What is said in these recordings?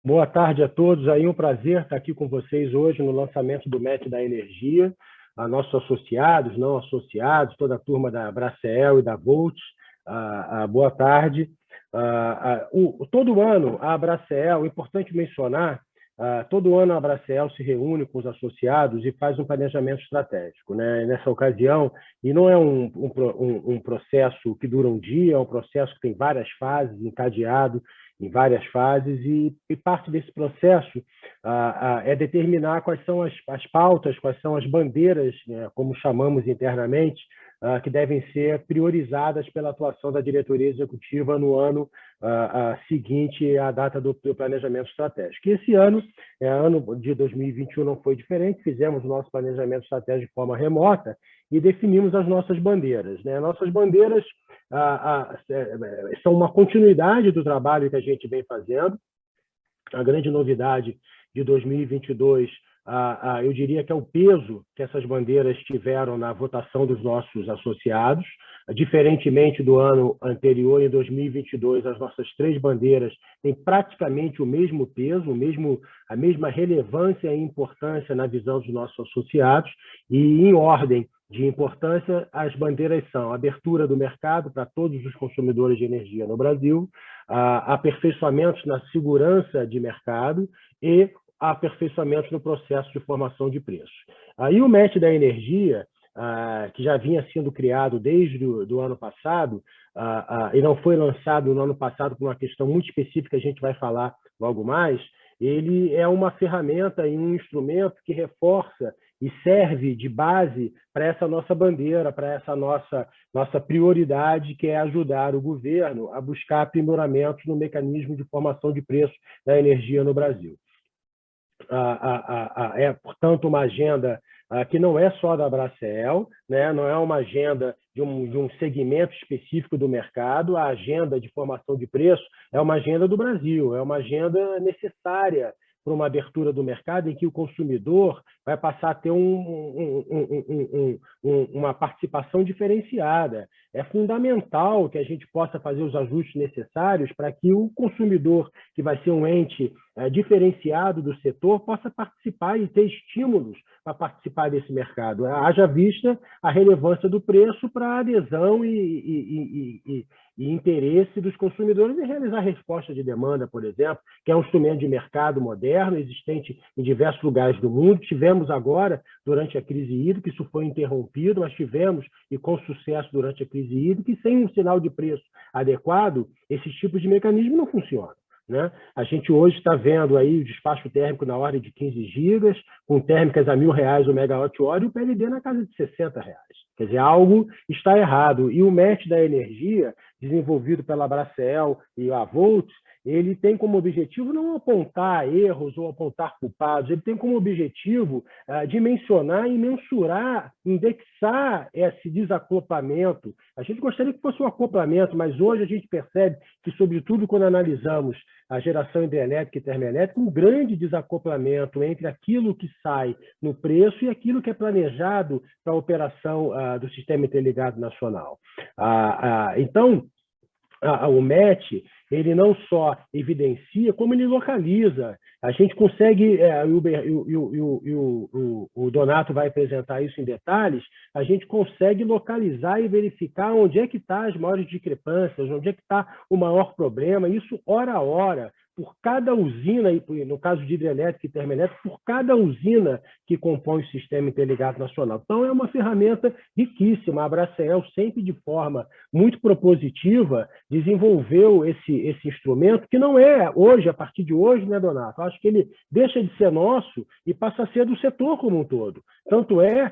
Boa tarde a todos. Aí um prazer estar aqui com vocês hoje no lançamento do MET da Energia, a nossos associados, não associados, toda a turma da Bracel e da Volt. Boa tarde. Todo ano a Bracel, importante mencionar, todo ano a Bracel se reúne com os associados e faz um planejamento estratégico, né? Nessa ocasião, e não é um processo que dura um dia, é um processo que tem várias fases, encadeado em várias fases, e parte desse processo é determinar quais são as pautas, quais são as bandeiras, né, como chamamos internamente, que devem ser priorizadas pela atuação da diretoria executiva no ano seguinte à data do planejamento estratégico. E esse ano de 2021 não foi diferente, fizemos o nosso planejamento estratégico de forma remota e definimos as nossas bandeiras, né? Nossas bandeiras são uma continuidade do trabalho que a gente vem fazendo. A grande novidade de 2022, eu diria que é o peso que essas bandeiras tiveram na votação dos nossos associados. Diferentemente do ano anterior, em 2022, as nossas três bandeiras têm praticamente o mesmo peso, a mesma relevância e importância na visão dos nossos associados, e em ordem de importância, as bandeiras são abertura do mercado para todos os consumidores de energia no Brasil, aperfeiçoamentos na segurança de mercado e aperfeiçoamentos no processo de formação de preços. Aí o MET da Energia, que já vinha sendo criado desde o ano passado, e não foi lançado no ano passado por uma questão muito específica, a gente vai falar logo mais, ele é uma ferramenta e um instrumento que reforça e serve de base para essa nossa bandeira, para essa nossa prioridade, que é ajudar o governo a buscar aprimoramentos no mecanismo de formação de preço da energia no Brasil. É, portanto, uma agenda que não é só da Bracel, né? Não é uma agenda de um segmento específico do mercado. A agenda de formação de preço é uma agenda do Brasil, é uma agenda necessária para uma abertura do mercado em que o consumidor vai passar a ter uma participação diferenciada. É fundamental que a gente possa fazer os ajustes necessários para que o consumidor, que vai ser um ente diferenciado do setor, possa participar e ter estímulos para participar desse mercado. Haja vista a relevância do preço para a adesão e interesse dos consumidores em realizar resposta de demanda, por exemplo, que é um instrumento de mercado moderno, existente em diversos lugares do mundo. Tivemos agora, durante a crise hídrica, isso foi interrompido, mas tivemos, e com sucesso durante a crise hídrica, e sem um sinal de preço adequado, esses tipos de mecanismo não funcionam, né? A gente hoje está vendo aí o despacho térmico na ordem de 15 gigas, com térmicas a R$1.000 o megawatt-hora e o PLD na casa de R$60. Quer dizer, algo está errado. E o MET da Energia, desenvolvido pela Bracel e a Volt, ele tem como objetivo não apontar erros ou apontar culpados, ele tem como objetivo dimensionar e mensurar, indexar esse desacoplamento. A gente gostaria que fosse um acoplamento, mas hoje a gente percebe que, sobretudo quando analisamos a geração hidrelétrica e termoelétrica, um grande desacoplamento entre aquilo que sai no preço e aquilo que é planejado para a operação do Sistema Interligado Nacional. Então, o MET, ele não só evidencia, como ele localiza. A gente consegue, o Donato vai apresentar isso em detalhes, a gente consegue localizar e verificar onde é que estão as maiores discrepâncias, onde é que está o maior problema, isso hora a hora, por cada usina, no caso de hidrelétrica e termoelétrica, por cada usina que compõe o Sistema Interligado Nacional. Então, é uma ferramenta riquíssima. A Bracel, sempre de forma muito propositiva, desenvolveu esse instrumento, que não é hoje, a partir de hoje, né, Donato? Acho que ele deixa de ser nosso e passa a ser do setor como um todo. Tanto é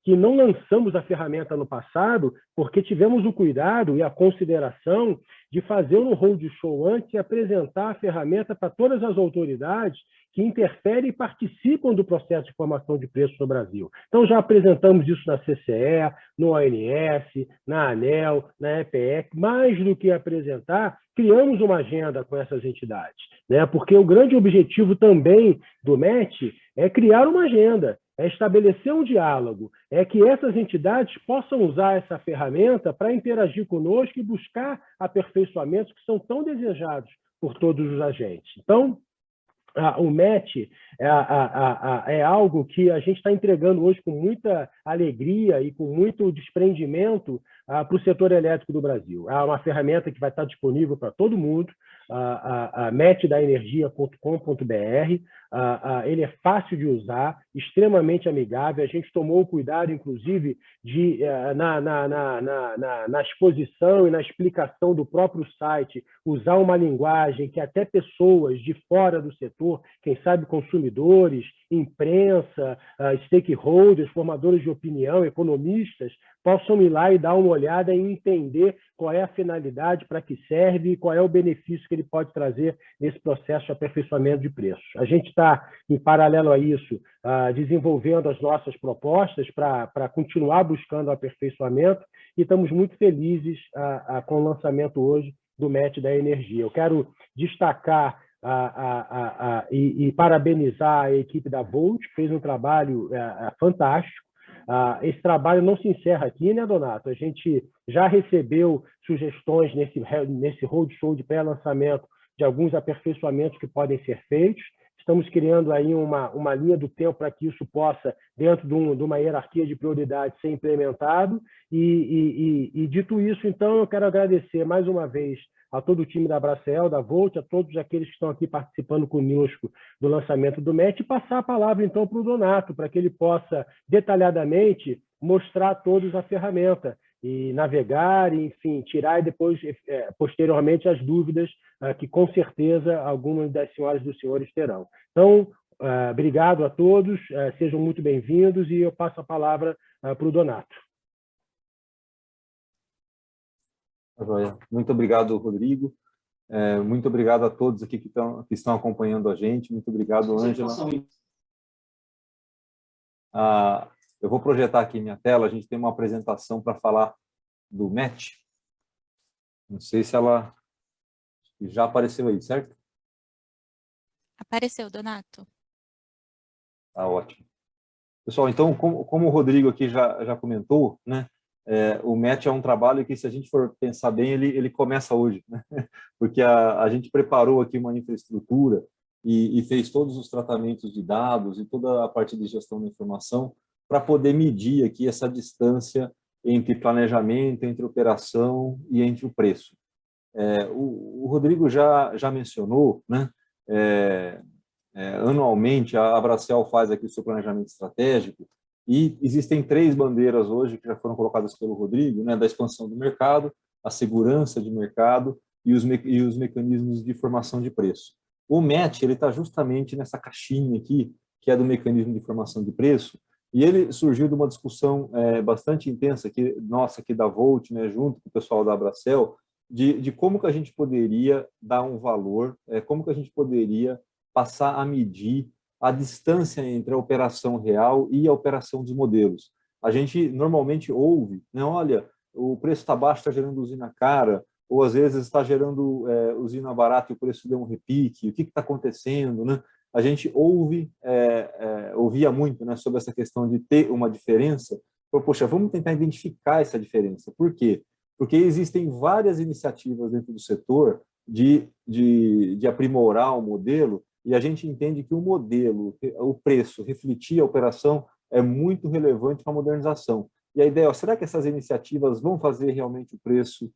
que não lançamos a ferramenta no passado porque tivemos o cuidado e a consideração de fazer um roadshow antes e apresentar a ferramenta para todas as autoridades que interferem e participam do processo de formação de preços no Brasil. Então, já apresentamos isso na CCE, no ONS, na ANEEL, na EPEC. Mais do que apresentar, criamos uma agenda com essas entidades, né? Porque o grande objetivo também do MET é criar uma agenda, é estabelecer um diálogo, é que essas entidades possam usar essa ferramenta para interagir conosco e buscar aperfeiçoamentos que são tão desejados por todos os agentes. Então, o MET é algo que a gente está entregando hoje com muita alegria e com muito desprendimento para o setor elétrico do Brasil. É uma ferramenta que vai estar disponível para todo mundo, metdaenergia.com.br. Ele é fácil de usar, extremamente amigável. A gente tomou o cuidado, inclusive, de na exposição e na explicação do próprio site, usar uma linguagem que até pessoas de fora do setor, quem sabe consumidores, imprensa, stakeholders, formadores de opinião, economistas, possam ir lá e dar uma olhada e entender qual é a finalidade, para que serve e qual é o benefício que ele pode trazer nesse processo de aperfeiçoamento de preços. A gente está, em paralelo a isso, desenvolvendo as nossas propostas para continuar buscando o aperfeiçoamento e estamos muito felizes com o lançamento hoje do MET da Energia. Eu quero destacar e parabenizar a equipe da Volt, que fez um trabalho fantástico. Esse trabalho não se encerra aqui, né, Donato? A gente já recebeu sugestões nesse roadshow de pré-lançamento de alguns aperfeiçoamentos que podem ser feitos. Estamos criando aí uma linha do tempo para que isso possa, dentro de uma hierarquia de prioridade, ser implementado. E dito isso, então, eu quero agradecer mais uma vez a todo o time da Bracel, da Volt, a todos aqueles que estão aqui participando conosco do lançamento do MET, e passar a palavra, então, para o Donato, para que ele possa, detalhadamente, mostrar a todos a ferramenta e navegar, e, enfim, tirar e depois, posteriormente, as dúvidas que, com certeza, algumas das senhoras e dos senhores terão. Então, obrigado a todos, sejam muito bem-vindos, e eu passo a palavra para o Donato. Muito obrigado, Rodrigo. Muito obrigado a todos aqui que estão acompanhando a gente. Muito obrigado, Ângela. Eu vou projetar aqui minha tela. A gente tem uma apresentação para falar do MET. Não sei se ela já apareceu aí, certo? Apareceu, Donato. Tá ótimo. Pessoal, então, como o Rodrigo aqui já comentou, né? O MET é um trabalho que, se a gente for pensar bem, ele começa hoje, né? Porque a gente preparou aqui uma infraestrutura e fez todos os tratamentos de dados e toda a parte de gestão da informação para poder medir aqui essa distância entre planejamento, entre operação e entre o preço. O Rodrigo já mencionou, né? Anualmente, a Bracel faz aqui o seu planejamento estratégico, e existem 3 bandeiras hoje que já foram colocadas pelo Rodrigo, né, da expansão do mercado, a segurança de mercado e os mecanismos de formação de preço. O MET está justamente nessa caixinha aqui, que é do mecanismo de formação de preço, e ele surgiu de uma discussão bastante intensa aqui, nossa, aqui da Volt, né, junto com o pessoal da Bracel, de como que a gente poderia dar um valor, como que a gente poderia passar a medir a distância entre a operação real e a operação dos modelos. A gente normalmente ouve, né, olha, o preço está baixo, está gerando usina cara, ou às vezes está gerando usina barata e o preço deu um repique, o que está acontecendo, né? A gente ouvia muito, né, sobre essa questão de ter uma diferença. Poxa, vamos tentar identificar essa diferença. Por quê? Porque existem várias iniciativas dentro do setor de aprimorar o modelo, e a gente entende que o modelo, o preço, refletir a operação é muito relevante para a modernização. E a ideia, será que essas iniciativas vão fazer realmente o preço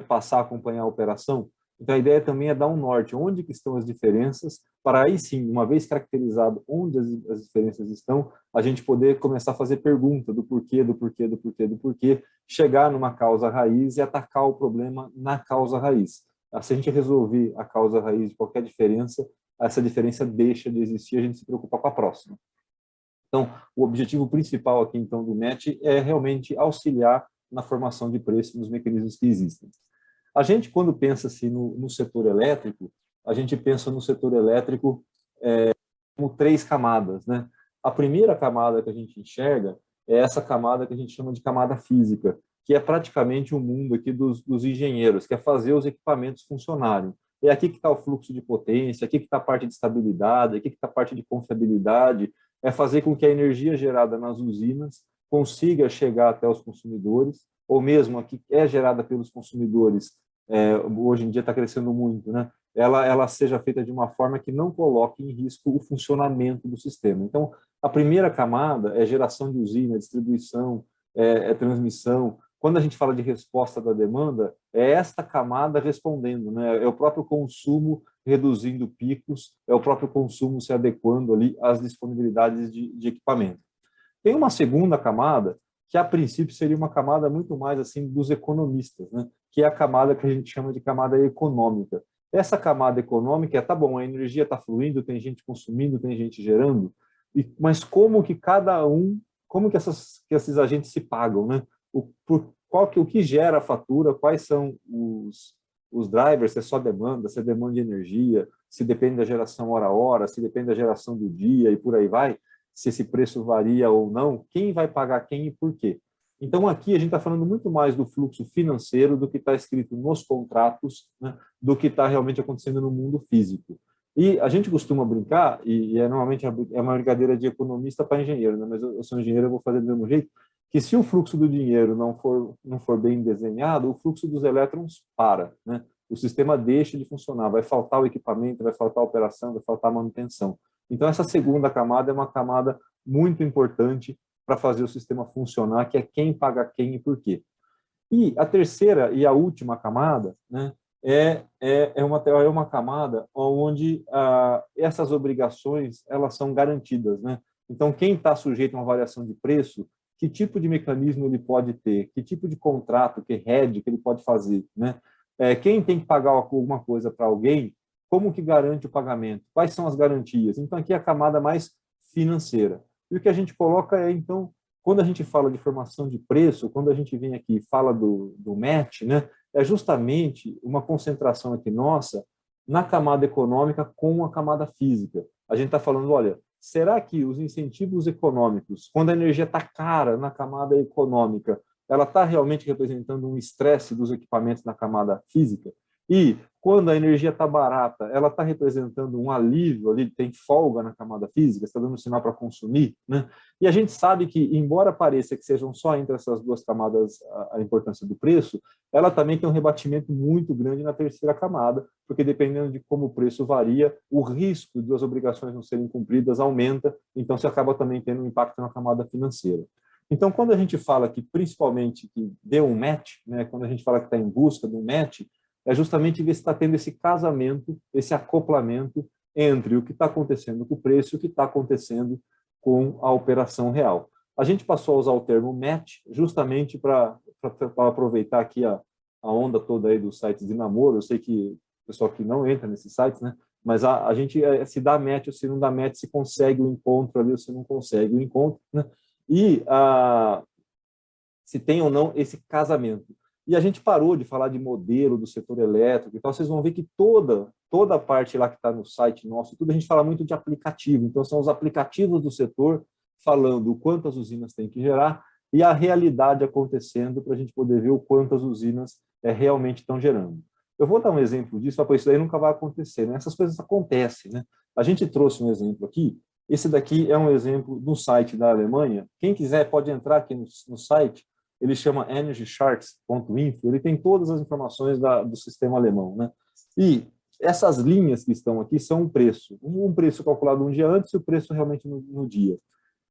passar a acompanhar a operação? Então, a ideia também é dar um norte, onde que estão as diferenças, para aí sim, uma vez caracterizado onde as diferenças estão, a gente poder começar a fazer pergunta do porquê, chegar numa causa raiz e atacar o problema na causa raiz. Se a gente resolver a causa raiz de qualquer diferença, essa diferença deixa de existir, a gente se preocupa com a próxima. Então, o objetivo principal aqui, então, do MET é realmente auxiliar na formação de preço nos mecanismos que existem. A gente, quando pensa assim, no setor elétrico, a gente pensa no setor elétrico como 3 camadas, né? A primeira camada que a gente enxerga é essa camada que a gente chama de camada física, que é praticamente o mundo aqui dos engenheiros, que é fazer os equipamentos funcionarem. É aqui que está o fluxo de potência, aqui que está a parte de estabilidade, aqui que está a parte de confiabilidade, é fazer com que a energia gerada nas usinas consiga chegar até os consumidores, ou mesmo a que é gerada pelos consumidores, hoje em dia está crescendo muito, né? ela seja feita de uma forma que não coloque em risco o funcionamento do sistema. Então, a primeira camada é geração de usina, distribuição, transmissão. Quando a gente fala de resposta da demanda, é esta camada respondendo, né? É o próprio consumo reduzindo picos, é o próprio consumo se adequando ali às disponibilidades de equipamento. Tem uma segunda camada, que a princípio seria uma camada muito mais assim dos economistas, né? Que é a camada que a gente chama de camada econômica. Essa camada econômica tá bom, a energia está fluindo, tem gente consumindo, tem gente gerando, mas como que cada um, como que esses agentes se pagam, né? O que gera a fatura, quais são os drivers, se é só demanda, se é demanda de energia, se depende da geração hora a hora, se depende da geração do dia e por aí vai, se esse preço varia ou não, quem vai pagar quem e por quê. Então, aqui a gente está falando muito mais do fluxo financeiro, do que está escrito nos contratos, né, do que está realmente acontecendo no mundo físico. E a gente costuma brincar, e normalmente é uma brincadeira de economista para engenheiro, né, mas eu sou engenheiro, eu vou fazer do mesmo jeito, que se o fluxo do dinheiro não for bem desenhado, o fluxo dos elétrons para, né? O sistema deixa de funcionar, vai faltar o equipamento, vai faltar a operação, vai faltar a manutenção. Então, essa segunda camada é uma camada muito importante para fazer o sistema funcionar, que é quem paga quem e por quê. E a terceira e a última camada, né, é uma camada onde essas obrigações elas são garantidas, né? Então, quem está sujeito a uma variação de preço, que tipo de mecanismo ele pode ter, que tipo de contrato, que hedge que ele pode fazer, né? Quem tem que pagar alguma coisa para alguém, como que garante o pagamento? Quais são as garantias? Então, aqui é a camada mais financeira. E o que a gente coloca é, então, quando a gente fala de formação de preço, quando a gente vem aqui e fala do match, né, é justamente uma concentração aqui nossa na camada econômica com a camada física. A gente está falando, olha, será que os incentivos econômicos, quando a energia está cara na camada econômica, ela está realmente representando um estresse dos equipamentos na camada física? E quando a energia está barata, ela está representando um alívio ali, tem folga na camada física, está dando sinal para consumir, né? E a gente sabe que, embora pareça que sejam só entre essas duas camadas a importância do preço, ela também tem um rebatimento muito grande na terceira camada, porque dependendo de como o preço varia, o risco de as obrigações não serem cumpridas aumenta, então você acaba também tendo um impacto na camada financeira. Então, quando a gente fala que, principalmente, que deu um match, né, quando a gente fala que está em busca de um match, é justamente ver se está tendo esse casamento, esse acoplamento entre o que está acontecendo com o preço e o que está acontecendo com a operação real. A gente passou a usar o termo match justamente para aproveitar aqui a onda toda aí dos sites de namoro. Eu sei que o pessoal que não entra nesses sites, né? Mas a gente se dá match ou se não dá match, se consegue o encontro ali ou se não consegue o encontro, né? E se tem ou não esse casamento. E a gente parou de falar de modelo do setor elétrico, então vocês vão ver que toda a parte lá que está no site nosso, tudo a gente fala muito de aplicativo, então são os aplicativos do setor falando o quanto as usinas têm que gerar e a realidade acontecendo para a gente poder ver o quanto as usinas realmente estão gerando. Eu vou dar um exemplo disso, porque isso daí nunca vai acontecer, né? Essas coisas acontecem, né? A gente trouxe um exemplo aqui, esse daqui é um exemplo do site da Alemanha, quem quiser pode entrar aqui no site, ele chama energycharts.info, ele tem todas as informações do sistema alemão, né? E essas linhas que estão aqui são um preço calculado um dia antes e o preço realmente no dia.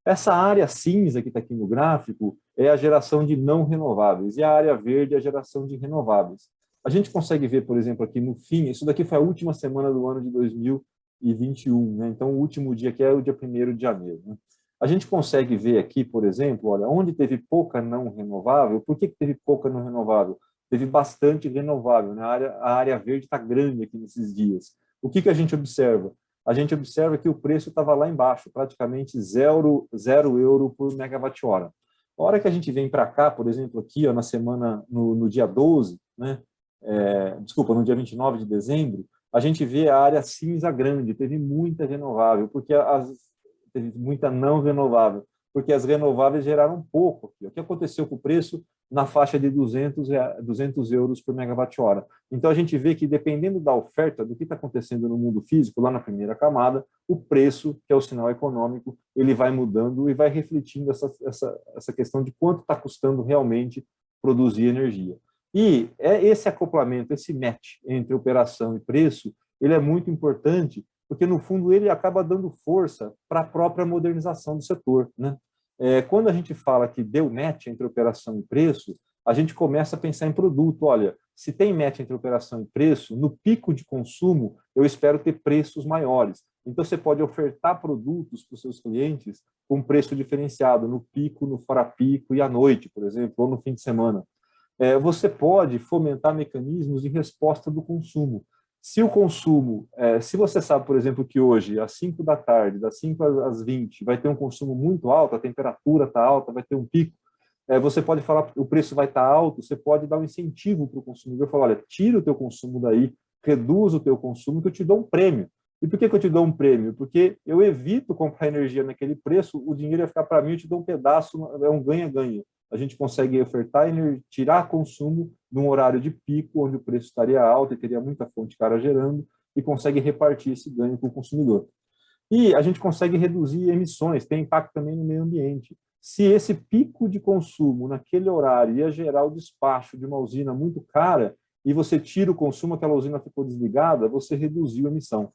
Essa área cinza que está aqui no gráfico é a geração de não renováveis e a área verde é a geração de renováveis. A gente consegue ver, por exemplo, aqui no fim, isso daqui foi a última semana do ano de 2021, né? Então o último dia aqui é o dia 1º de janeiro, né? A gente consegue ver aqui, por exemplo, olha, onde teve pouca não renovável, por que teve pouca não renovável? Teve bastante renovável, né? A área verde está grande aqui nesses dias. O que a gente observa? A gente observa que o preço estava lá embaixo, praticamente zero euro por megawatt-hora. A hora que a gente vem para cá, por exemplo, aqui ó, na semana, no dia 12, né? No dia 29 de dezembro, a gente vê a área cinza grande, teve muita renovável, porque teve muita não renovável, porque as renováveis geraram pouco aqui. O que aconteceu com o preço? Na faixa de 200 euros por megawatt-hora. Então, a gente vê que, dependendo da oferta, do que está acontecendo no mundo físico, lá na primeira camada, o preço, que é o sinal econômico, ele vai mudando e vai refletindo essa questão de quanto está custando realmente produzir energia. E esse acoplamento, esse match entre operação e preço, ele é muito importante, porque, no fundo, ele acaba dando força para a própria modernização do setor, né? Quando a gente fala que deu match entre operação e preço, a gente começa a pensar em produto. Olha, se tem match entre operação e preço, no pico de consumo, eu espero ter preços maiores. Então, você pode ofertar produtos para os seus clientes com preço diferenciado no pico, no fora-pico e à noite, por exemplo, ou no fim de semana. Você pode fomentar mecanismos de resposta do consumo. Se o consumo, se você sabe, por exemplo, que hoje, às 5 da tarde, das 5 às 20, vai ter um consumo muito alto, a temperatura está alta, vai ter um pico, você pode falar que o preço vai estar alto, você pode dar um incentivo para o consumidor, falar, olha, tira o teu consumo daí, reduz o teu consumo, que eu te dou um prêmio. E por que eu te dou um prêmio? Porque eu evito comprar energia naquele preço, o dinheiro vai ficar para mim, eu te dou um pedaço, é um ganha-ganha. A gente consegue ofertar e tirar consumo num horário de pico, onde o preço estaria alto e teria muita fonte cara gerando, e consegue repartir esse ganho com o consumidor. E a gente consegue reduzir emissões, tem impacto também no meio ambiente. Se esse pico de consumo naquele horário ia gerar o despacho de uma usina muito cara, e você tira o consumo, aquela usina ficou desligada, você reduziu a emissão.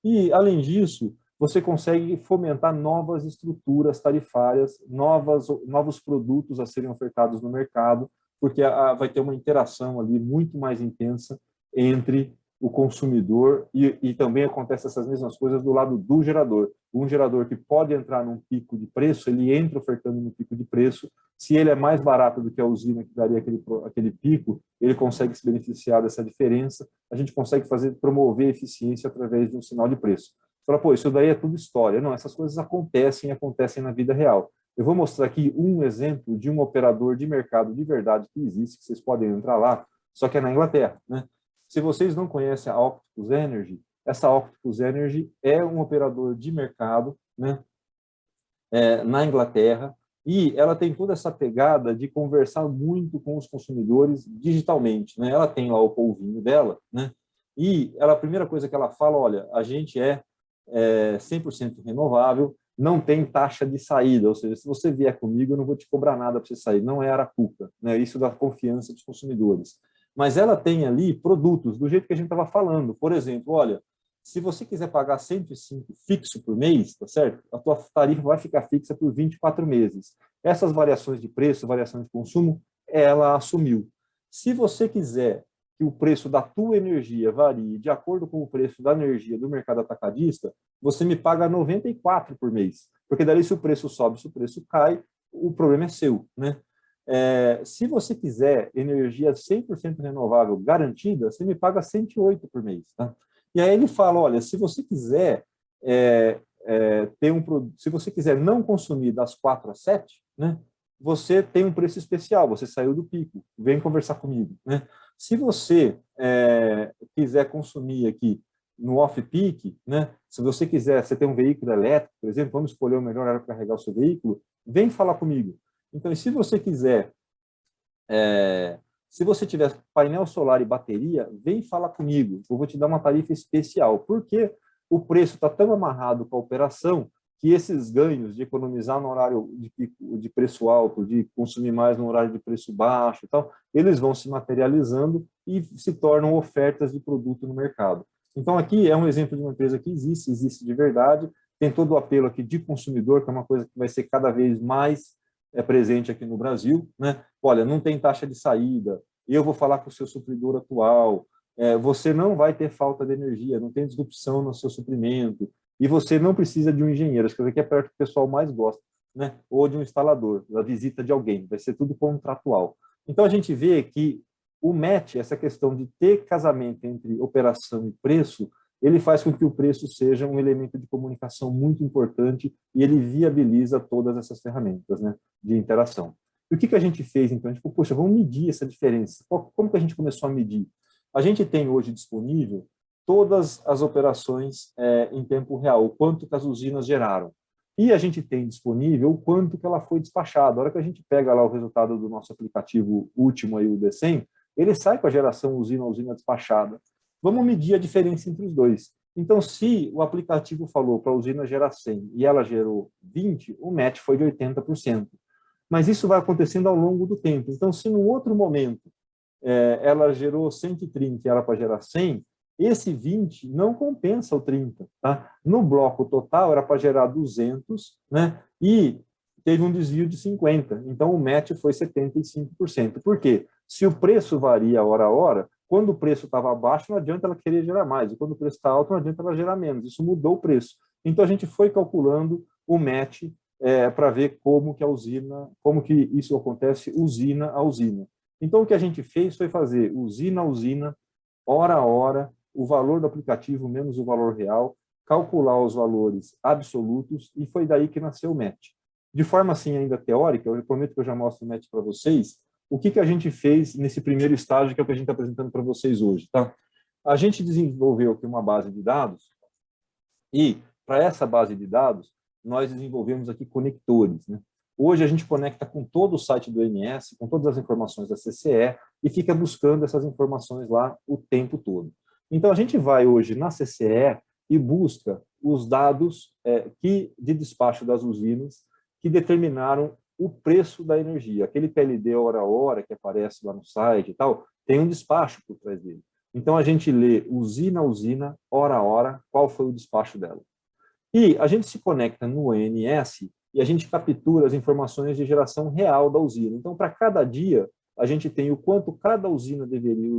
E, além disso, você consegue fomentar novas estruturas tarifárias, novos produtos a serem ofertados no mercado, porque vai ter uma interação ali muito mais intensa entre o consumidor e também acontece essas mesmas coisas do lado do gerador. Um gerador que pode entrar num pico de preço, ele entra ofertando no pico de preço. Se ele é mais barato do que a usina que daria aquele pico, ele consegue se beneficiar dessa diferença. A gente consegue promover eficiência através de um sinal de preço. Fala, pô, isso daí é tudo história. Não, essas coisas acontecem na vida real. Eu vou mostrar aqui um exemplo de um operador de mercado de verdade que existe, que vocês podem entrar lá, só que é na Inglaterra, né? Se vocês não conhecem a Octopus Energy, essa Octopus Energy é um operador de mercado, né, na Inglaterra, e ela tem toda essa pegada de conversar muito com os consumidores digitalmente, né? Ela tem lá o polvinho dela, né? E a primeira coisa que ela fala, olha, a gente é 100% renovável, não tem taxa de saída, ou seja, se você vier comigo, eu não vou te cobrar nada para você sair, não é arapuca, né? Isso dá confiança dos consumidores. Mas ela tem ali produtos do jeito que a gente estava falando. Por exemplo, olha, se você quiser pagar 105 fixo por mês, tá certo? A tua tarifa vai ficar fixa por 24 meses. Essas variações de preço, variações de consumo, ela assumiu. Se você quiser que o preço da tua energia varie de acordo com o preço da energia do mercado atacadista, você me paga 94 por mês. Porque daí se o preço sobe, se o preço cai, o problema é seu, né? Se você quiser energia 100% renovável garantida, você me paga 108 por mês. Tá? E aí ele fala, olha, se você quiser se você quiser não consumir das 4 às 7, né, você tem um preço especial, você saiu do pico, vem conversar comigo. Né? Se você quiser consumir aqui no off-peak, né, se você quiser, você tem um veículo elétrico, por exemplo, vamos escolher o melhor horário para carregar o seu veículo, vem falar comigo. Então, se você quiser, se você tiver painel solar e bateria, vem falar comigo. Eu vou te dar uma tarifa especial, porque o preço está tão amarrado com a operação que esses ganhos de economizar no horário de preço alto, de consumir mais no horário de preço baixo e tal, eles vão se materializando e se tornam ofertas de produto no mercado. Então, aqui é um exemplo de uma empresa que existe de verdade, tem todo o apelo aqui de consumidor, que é uma coisa que vai ser cada vez mais presente aqui no Brasil, né? Olha, não tem taxa de saída, eu vou falar com o seu supridor atual, você não vai ter falta de energia, não tem disrupção no seu suprimento, e você não precisa de um engenheiro, acho que aqui é perto que o pessoal mais gosta, né? Ou de um instalador, da visita de alguém, vai ser tudo contratual. Então, a gente vê que o match, essa questão de ter casamento entre operação e preço, ele faz com que o preço seja um elemento de comunicação muito importante e ele viabiliza todas essas ferramentas, né, de interação. E o que a gente fez, então? A gente falou, poxa, vamos medir essa diferença. Como que a gente começou a medir? A gente tem hoje disponível todas as operações em tempo real, o quanto que as usinas geraram. E a gente tem disponível o quanto que ela foi despachada. A hora que a gente pega lá o resultado do nosso aplicativo último, aí, o D100, ele sai com a geração usina despachada. Vamos medir a diferença entre os dois. Então, se o aplicativo falou para a usina gerar 100 e ela gerou 20, o match foi de 80%. Mas isso vai acontecendo ao longo do tempo. Então, se no outro momento ela gerou 130 e era para gerar 100, esse 20 não compensa o 30. Tá? No bloco total era para gerar 200, né? E teve um desvio de 50. Então o match foi 75%. Por quê? Se o preço varia hora a hora, quando o preço estava baixo, não adianta ela querer gerar mais. E quando o preço está alto, não adianta ela gerar menos. Isso mudou o preço. Então a gente foi calculando o match para ver como que a usina, como que isso acontece usina a usina. Então o que a gente fez foi fazer usina a usina, hora a hora, o valor do aplicativo menos o valor real, calcular os valores absolutos, e foi daí que nasceu o match. De forma assim ainda teórica, eu prometo que eu já mostro o match para vocês, o que a gente fez nesse primeiro estágio, que é o que a gente está apresentando para vocês hoje. Tá? A gente desenvolveu aqui uma base de dados, e para essa base de dados, nós desenvolvemos aqui conectores. Né? Hoje a gente conecta com todo o site do ONS, com todas as informações da CCE, e fica buscando essas informações lá o tempo todo. Então a gente vai hoje na CCE e busca os dados de despacho das usinas que determinaram o preço da energia. Aquele PLD hora a hora que aparece lá no site e tal, tem um despacho por trás dele. Então a gente lê usina a usina, hora a hora, qual foi o despacho dela. E a gente se conecta no ONS e a gente captura as informações de geração real da usina. Então, para cada dia, a gente tem o quanto cada usina deveria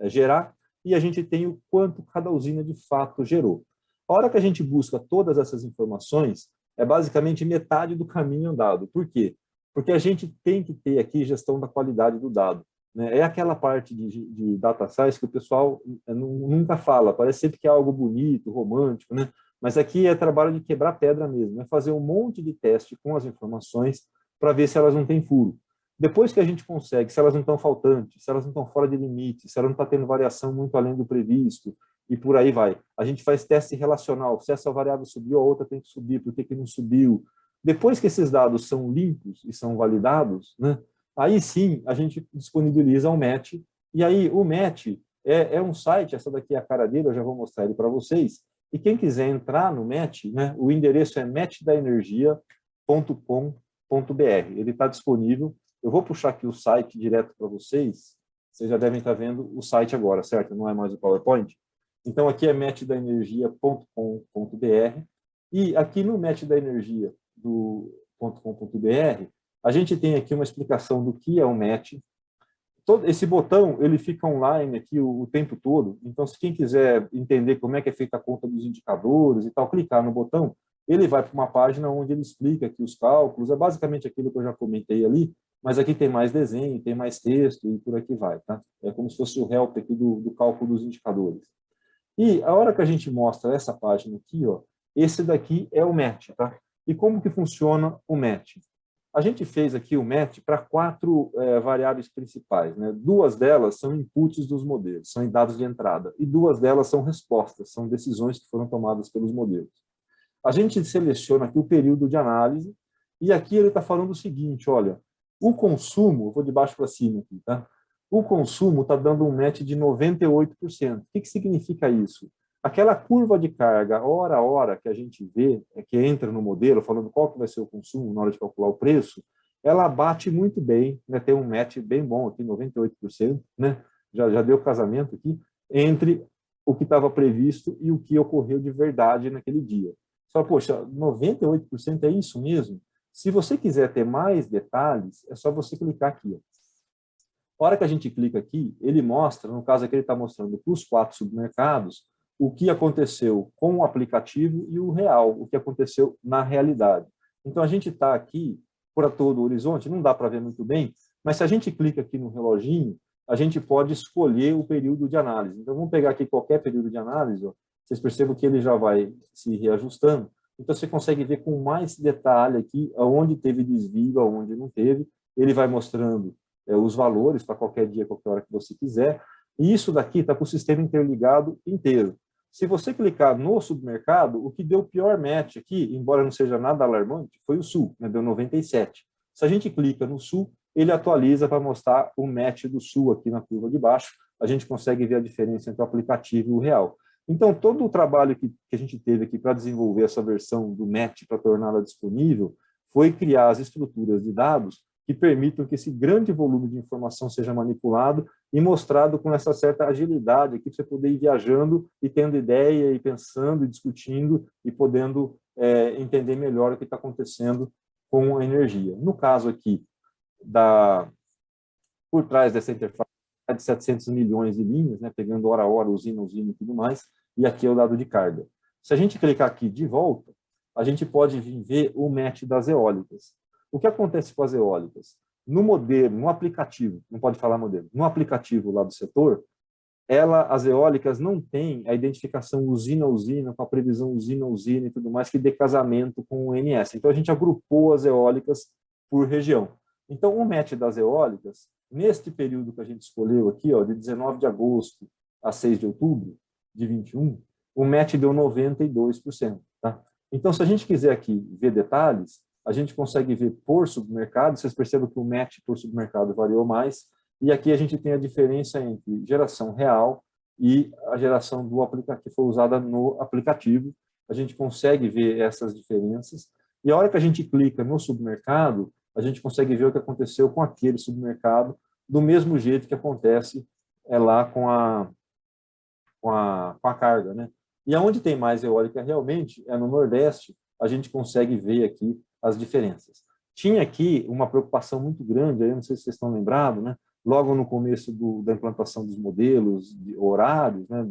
gerar, e a gente tem o quanto cada usina de fato gerou. A hora que a gente busca todas essas informações, é basicamente metade do caminho andado. Por quê? Porque a gente tem que ter aqui gestão da qualidade do dado. Né? É aquela parte de data science que o pessoal nunca fala, parece sempre que é algo bonito, romântico, né? Mas aqui é trabalho de quebrar pedra mesmo, é fazer um monte de teste com as informações para ver se elas não têm furo. Depois que a gente consegue, se elas não estão faltantes, se elas não estão fora de limite, se ela não está tendo variação muito além do previsto, e por aí vai. A gente faz teste relacional, se essa variável subiu, a outra tem que subir, por que não subiu? Depois que esses dados são limpos e são validados, né, aí sim a gente disponibiliza um match, e aí o match é um site, essa daqui é a cara dele, eu já vou mostrar ele para vocês, e quem quiser entrar no match, né, o endereço é matchdaenergia.com.br. Ele está disponível. Eu vou puxar aqui o site direto para vocês. Vocês já devem estar vendo o site agora, certo? Não é mais o PowerPoint. Então, aqui é matchdaenergia.com.br. E aqui no matchdaenergia.com.br, a gente tem aqui uma explicação do que é o match. Esse botão ele fica online aqui o tempo todo, então se quem quiser entender como é que é feita a conta dos indicadores e tal, clicar no botão, ele vai para uma página onde ele explica aqui os cálculos, é basicamente aquilo que eu já comentei ali, mas aqui tem mais desenho, tem mais texto e por aqui vai, tá? É como se fosse o help aqui do cálculo dos indicadores. E a hora que a gente mostra essa página aqui, ó, esse daqui é o match, tá? E como que funciona o match? A gente fez aqui o match para 4 variáveis principais. Né? 2 delas são inputs dos modelos, são dados de entrada, e 2 delas são respostas, são decisões que foram tomadas pelos modelos. A gente seleciona aqui o período de análise, e aqui ele está falando o seguinte, olha, o consumo, eu vou de baixo para cima aqui, tá? O consumo está dando um match de 98%. O que significa isso? Aquela curva de carga, hora a hora, que a gente vê, que entra no modelo, falando qual que vai ser o consumo na hora de calcular o preço, ela bate muito bem, né? Tem um match bem bom aqui, 98%, né? Já deu casamento aqui, entre o que estava previsto e o que ocorreu de verdade naquele dia. Só, poxa, 98% é isso mesmo? Se você quiser ter mais detalhes, é só você clicar aqui. Ó. A hora que a gente clica aqui, ele mostra, no caso aqui ele está mostrando para os 4 submercados, o que aconteceu com o aplicativo e o real, o que aconteceu na realidade. Então, a gente está aqui por todo o horizonte, não dá para ver muito bem, mas se a gente clica aqui no reloginho, a gente pode escolher o período de análise. Então, vamos pegar aqui qualquer período de análise, ó. Vocês percebem que ele já vai se reajustando. Então, você consegue ver com mais detalhe aqui aonde teve desvio, aonde não teve. Ele vai mostrando os valores para qualquer dia, qualquer hora que você quiser. E isso daqui está com o sistema interligado inteiro. Se você clicar no submercado, o que deu pior match aqui, embora não seja nada alarmante, foi o Sul, né? Deu 97. Se a gente clica no Sul, ele atualiza para mostrar o match do Sul aqui na curva de baixo. A gente consegue ver a diferença entre o aplicativo e o real. Então, todo o trabalho que a gente teve aqui para desenvolver essa versão do match, para torná-la disponível, foi criar as estruturas de dados que permitam que esse grande volume de informação seja manipulado e mostrado com essa certa agilidade aqui, para você poder ir viajando e tendo ideia, e pensando, e discutindo, e podendo entender melhor o que está acontecendo com a energia. No caso aqui, por trás dessa interface, de 700 milhões de linhas, né, pegando hora a hora, usina e tudo mais, e aqui é o dado de carga. Se a gente clicar aqui de volta, a gente pode vir ver o match das eólicas. O que acontece com as eólicas? No modelo, no aplicativo, não pode falar modelo, no aplicativo lá do setor, as eólicas não têm a identificação usina-usina, com a previsão usina-usina e tudo mais, que dê casamento com o NS. Então, a gente agrupou as eólicas por região. Então, o match das eólicas, neste período que a gente escolheu aqui, ó, de 19 de agosto a 6 de outubro de 21, o match deu 92%. Tá? Então, se a gente quiser aqui ver detalhes, a gente consegue ver por submercado. Vocês percebem que o match por submercado variou mais. E aqui a gente tem a diferença entre geração real e a geração do aplicativo, que foi usada no aplicativo. A gente consegue ver essas diferenças. E a hora que a gente clica no submercado, a gente consegue ver o que aconteceu com aquele submercado, do mesmo jeito que acontece lá com a carga, né? E aonde tem mais eólica realmente é no Nordeste. A gente consegue ver aqui as diferenças. Tinha aqui uma preocupação muito grande, eu não sei se vocês estão lembrados, né? Logo no começo da implantação dos modelos, de horários, né?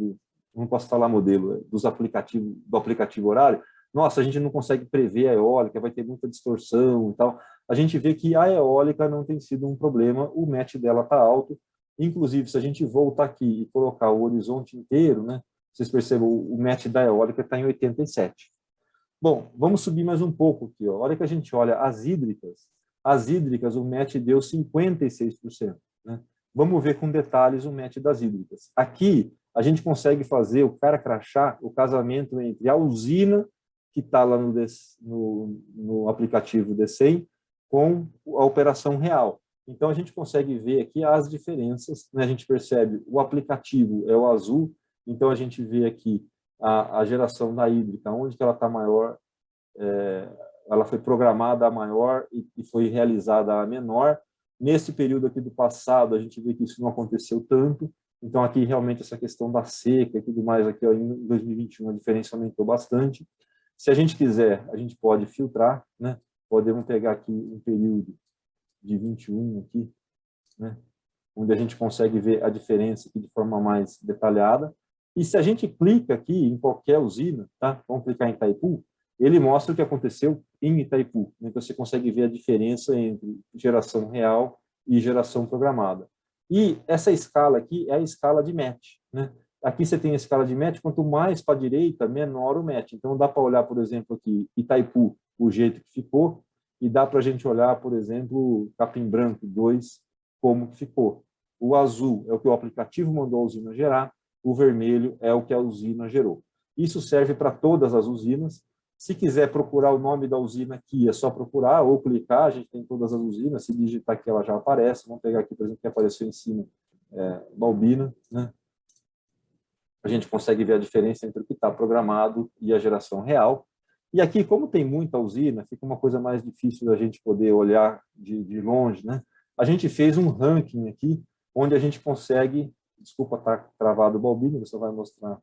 Não posso falar modelo, do aplicativo horário. Nossa, a gente não consegue prever a eólica, vai ter muita distorção e tal. A gente vê que a eólica não tem sido um problema, o match dela está alto. Inclusive, se a gente voltar aqui e colocar o horizonte inteiro, né? Vocês percebem, o match da eólica está em 87. Bom, vamos subir mais um pouco aqui. Ó. A hora que a gente olha as hídricas, o match deu 56%. Né? Vamos ver com detalhes o match das hídricas. Aqui, a gente consegue fazer o cara crachar o casamento entre a usina, que está lá no aplicativo D100, com a operação real. Então, a gente consegue ver aqui as diferenças. Né? A gente percebe o aplicativo é o azul, então a gente vê aqui a geração da hídrica, onde que ela está maior, ela foi programada a maior e foi realizada a menor. Nesse período aqui do passado, a gente vê que isso não aconteceu tanto, então aqui realmente essa questão da seca e tudo mais, aqui ó, em 2021 a diferença aumentou bastante. Se a gente quiser, a gente pode filtrar, né? Podemos pegar aqui um período de 21 aqui, né? Onde a gente consegue ver a diferença aqui de forma mais detalhada. E se a gente clica aqui em qualquer usina, tá? Vamos clicar em Itaipu, ele mostra o que aconteceu em Itaipu. Então, você consegue ver a diferença entre geração real e geração programada. E essa escala aqui é a escala de match. Né? Aqui você tem a escala de match, quanto mais para a direita, menor o match. Então, dá para olhar, por exemplo, aqui Itaipu, o jeito que ficou, e dá para a gente olhar, por exemplo, Capim Branco 2, como que ficou. O azul é o que o aplicativo mandou a usina gerar, o vermelho é o que a usina gerou. Isso serve para todas as usinas. Se quiser procurar o nome da usina aqui, é só procurar ou clicar, a gente tem todas as usinas, se digitar aqui ela já aparece. Vamos pegar aqui, por exemplo, que apareceu em cima, Balbina, né? A gente consegue ver a diferença entre o que está programado e a geração real. E aqui, como tem muita usina, fica uma coisa mais difícil da gente poder olhar de longe, né? A gente fez um ranking aqui, onde a gente consegue, desculpa estar travado o Balbina, você vai mostrar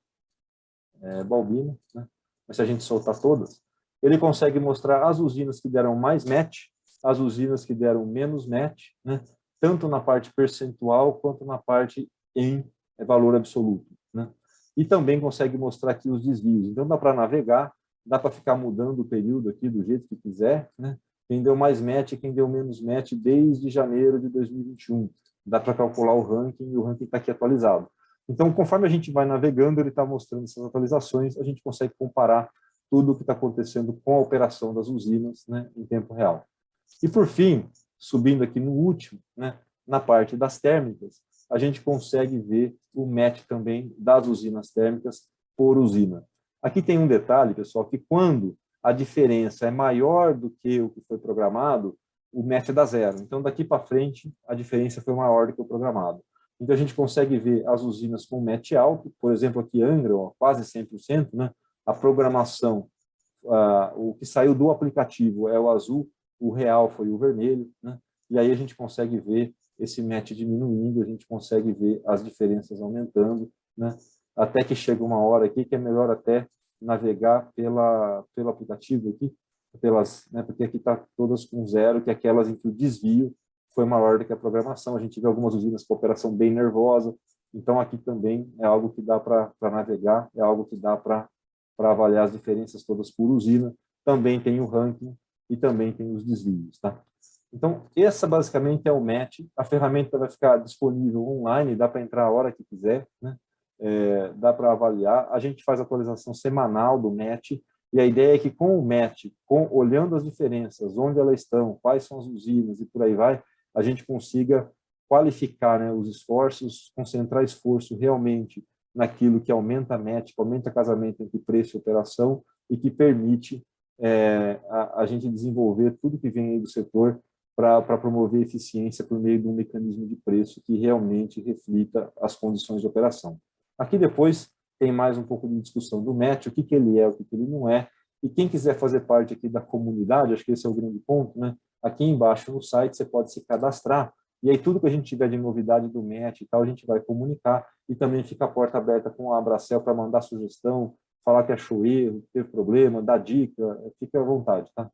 Balbina, né? Mas se a gente soltar todas, ele consegue mostrar as usinas que deram mais match, as usinas que deram menos match, né? Tanto na parte percentual quanto na parte em valor absoluto, né? E também consegue mostrar aqui os desvios. Então, dá para navegar, dá para ficar mudando o período aqui do jeito que quiser, né? Quem deu mais match e quem deu menos match desde janeiro de 2021. Dá para calcular o ranking e o ranking está aqui atualizado. Então, conforme a gente vai navegando, ele está mostrando essas atualizações, a gente consegue comparar tudo o que está acontecendo com a operação das usinas, né, em tempo real. E, por fim, subindo aqui no último, né, na parte das térmicas, a gente consegue ver o match também das usinas térmicas por usina. Aqui tem um detalhe, pessoal, que quando a diferença é maior do que o que foi programado, o match dá zero. Então, daqui para frente, a diferença foi maior do que o programado. Então, a gente consegue ver as usinas com match alto, por exemplo, aqui Angra, ó, quase 100%, né? A programação, o que saiu do aplicativo é o azul, o real foi o vermelho, né? e aí a gente consegue ver esse match diminuindo, a gente consegue ver as diferenças aumentando, né? Até que chega uma hora aqui que é melhor até navegar pelo aplicativo aqui, né, porque aqui está todas com zero, que é aquelas em que o desvio foi maior do que a programação. A gente vê algumas usinas com operação bem nervosa, então aqui também é algo que dá para navegar, é algo que dá para avaliar as diferenças todas por usina. Também tem o ranking e também tem os desvios, tá? Então, essa basicamente é o match. A ferramenta vai ficar disponível online, dá para entrar a hora que quiser, né? Dá para avaliar. A gente faz atualização semanal do match, e a ideia é que com o match, olhando as diferenças, onde elas estão, quais são as usinas e por aí vai, a gente consiga qualificar, né, os esforços, concentrar esforço realmente naquilo que aumenta a match, que aumenta casamento entre preço e operação e que permite a gente desenvolver tudo que vem aí do setor para promover eficiência por meio de um mecanismo de preço que realmente reflita as condições de operação. Aqui depois tem mais um pouco de discussão do match, o que ele é, o que ele não é, e quem quiser fazer parte aqui da comunidade, acho que esse é o grande ponto, né? Aqui embaixo no site você pode se cadastrar, e aí tudo que a gente tiver de novidade do match e tal, a gente vai comunicar, e também fica a porta aberta com a Abracel para mandar sugestão, falar que achou erro, teve problema, dar dica, fique à vontade, tá?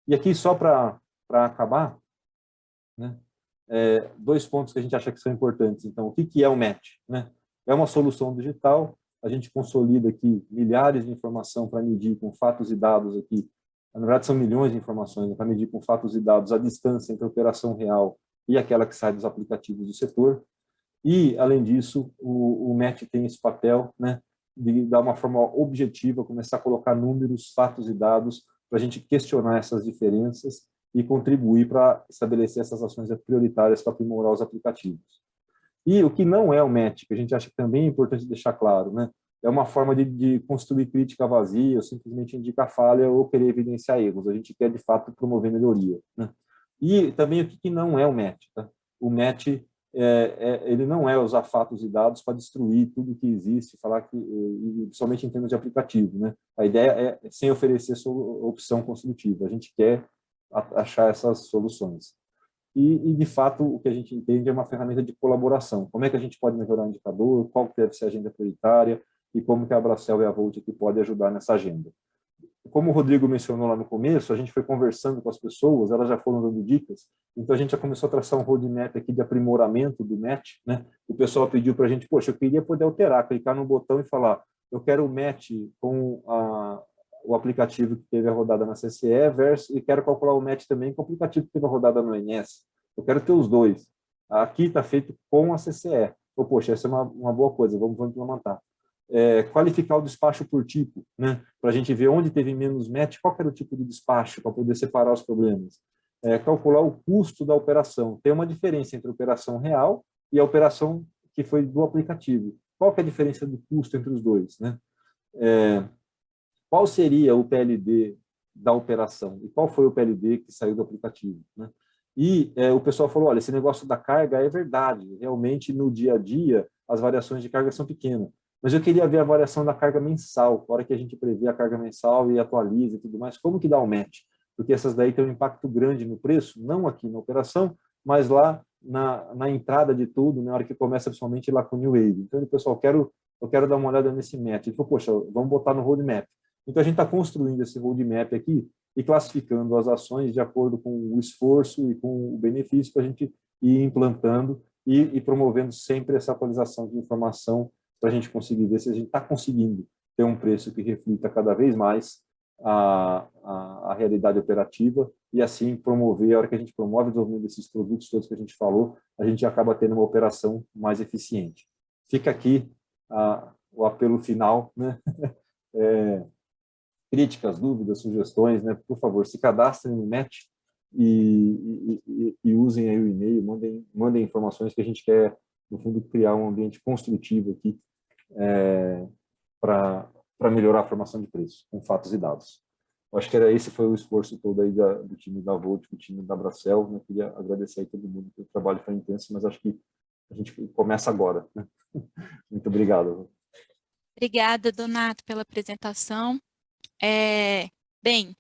E aqui só para acabar, né? Dois pontos que a gente acha que são importantes. Então, o que é o match, né? É uma solução digital, a gente consolida aqui milhares de informação para medir com fatos e dados aqui, na verdade são milhões de informações, né, para medir com fatos e dados a distância entre a operação real e aquela que sai dos aplicativos do setor. E, além disso, o match tem esse papel, né, de dar uma forma objetiva, começar a colocar números, fatos e dados para a gente questionar essas diferenças e contribuir para estabelecer essas ações prioritárias para aprimorar os aplicativos. E o que não é o match, que a gente acha que também é importante deixar claro, né? É uma forma de construir crítica vazia, ou simplesmente indicar falha ou querer evidenciar erros. A gente quer, de fato, promover melhoria, né? E também o que não é o match, tá? O match, ele não é usar fatos e dados para destruir tudo que existe, falar que, somente em termos de aplicativo, né? A ideia é sem oferecer opção construtiva. A gente quer achar essas soluções. E, de fato, o que a gente entende é uma ferramenta de colaboração. Como é que a gente pode melhorar o indicador, qual deve ser a agenda prioritária e como que a Abracel e a Volt aqui podem ajudar nessa agenda. Como o Rodrigo mencionou lá no começo, a gente foi conversando com as pessoas, elas já foram dando dicas, então a gente já começou a traçar um roadmap aqui de aprimoramento do match, né? O pessoal pediu para a gente, poxa, eu queria poder alterar, clicar no botão e falar, eu quero o match com o aplicativo que teve a rodada na CCE e quero calcular o match também com o aplicativo que teve a rodada no ENS. Eu quero ter os dois. Aqui está feito com a CCE. Ou, poxa, essa é uma boa coisa, vamos implementar. Qualificar o despacho por tipo, né? Para a gente ver onde teve menos match, qual era o tipo de despacho, para poder separar os problemas. Calcular o custo da operação. Tem uma diferença entre a operação real e a operação que foi do aplicativo. Qual que é a diferença do custo entre os dois, né? Qual seria o PLD da operação e qual foi o PLD que saiu do aplicativo, né? E o pessoal falou, olha, esse negócio da carga é verdade, realmente no dia a dia as variações de carga são pequenas, mas eu queria ver a variação da carga mensal, na hora que a gente prevê a carga mensal e atualiza e tudo mais, como que dá o match? Porque essas daí têm um impacto grande no preço, não aqui na operação, mas lá na entrada de tudo, na hora que começa principalmente lá com o New Wave. Então, o pessoal, eu quero dar uma olhada nesse match. Ele falou, poxa, vamos botar no roadmap. Então, a gente está construindo esse roadmap aqui e classificando as ações de acordo com o esforço e com o benefício para a gente ir implantando e promovendo sempre essa atualização de informação para a gente conseguir ver se a gente está conseguindo ter um preço que reflita cada vez mais a realidade operativa e assim promover, a hora que a gente promove o desenvolvimento desses produtos todos que a gente falou, a gente acaba tendo uma operação mais eficiente. Fica aqui o apelo final, né? Críticas, dúvidas, sugestões, né? Por favor, se cadastrem no match e usem aí o e-mail, mandem informações que a gente quer, no fundo, criar um ambiente construtivo aqui para melhorar a formação de preço, com fatos e dados. Eu acho que esse foi o esforço todo aí do time da Volt, do time da Abracel, né? Queria agradecer aí todo mundo, que o trabalho foi intenso, mas acho que a gente começa agora, né? Muito obrigado. Obrigada, Donato, pela apresentação. Bem,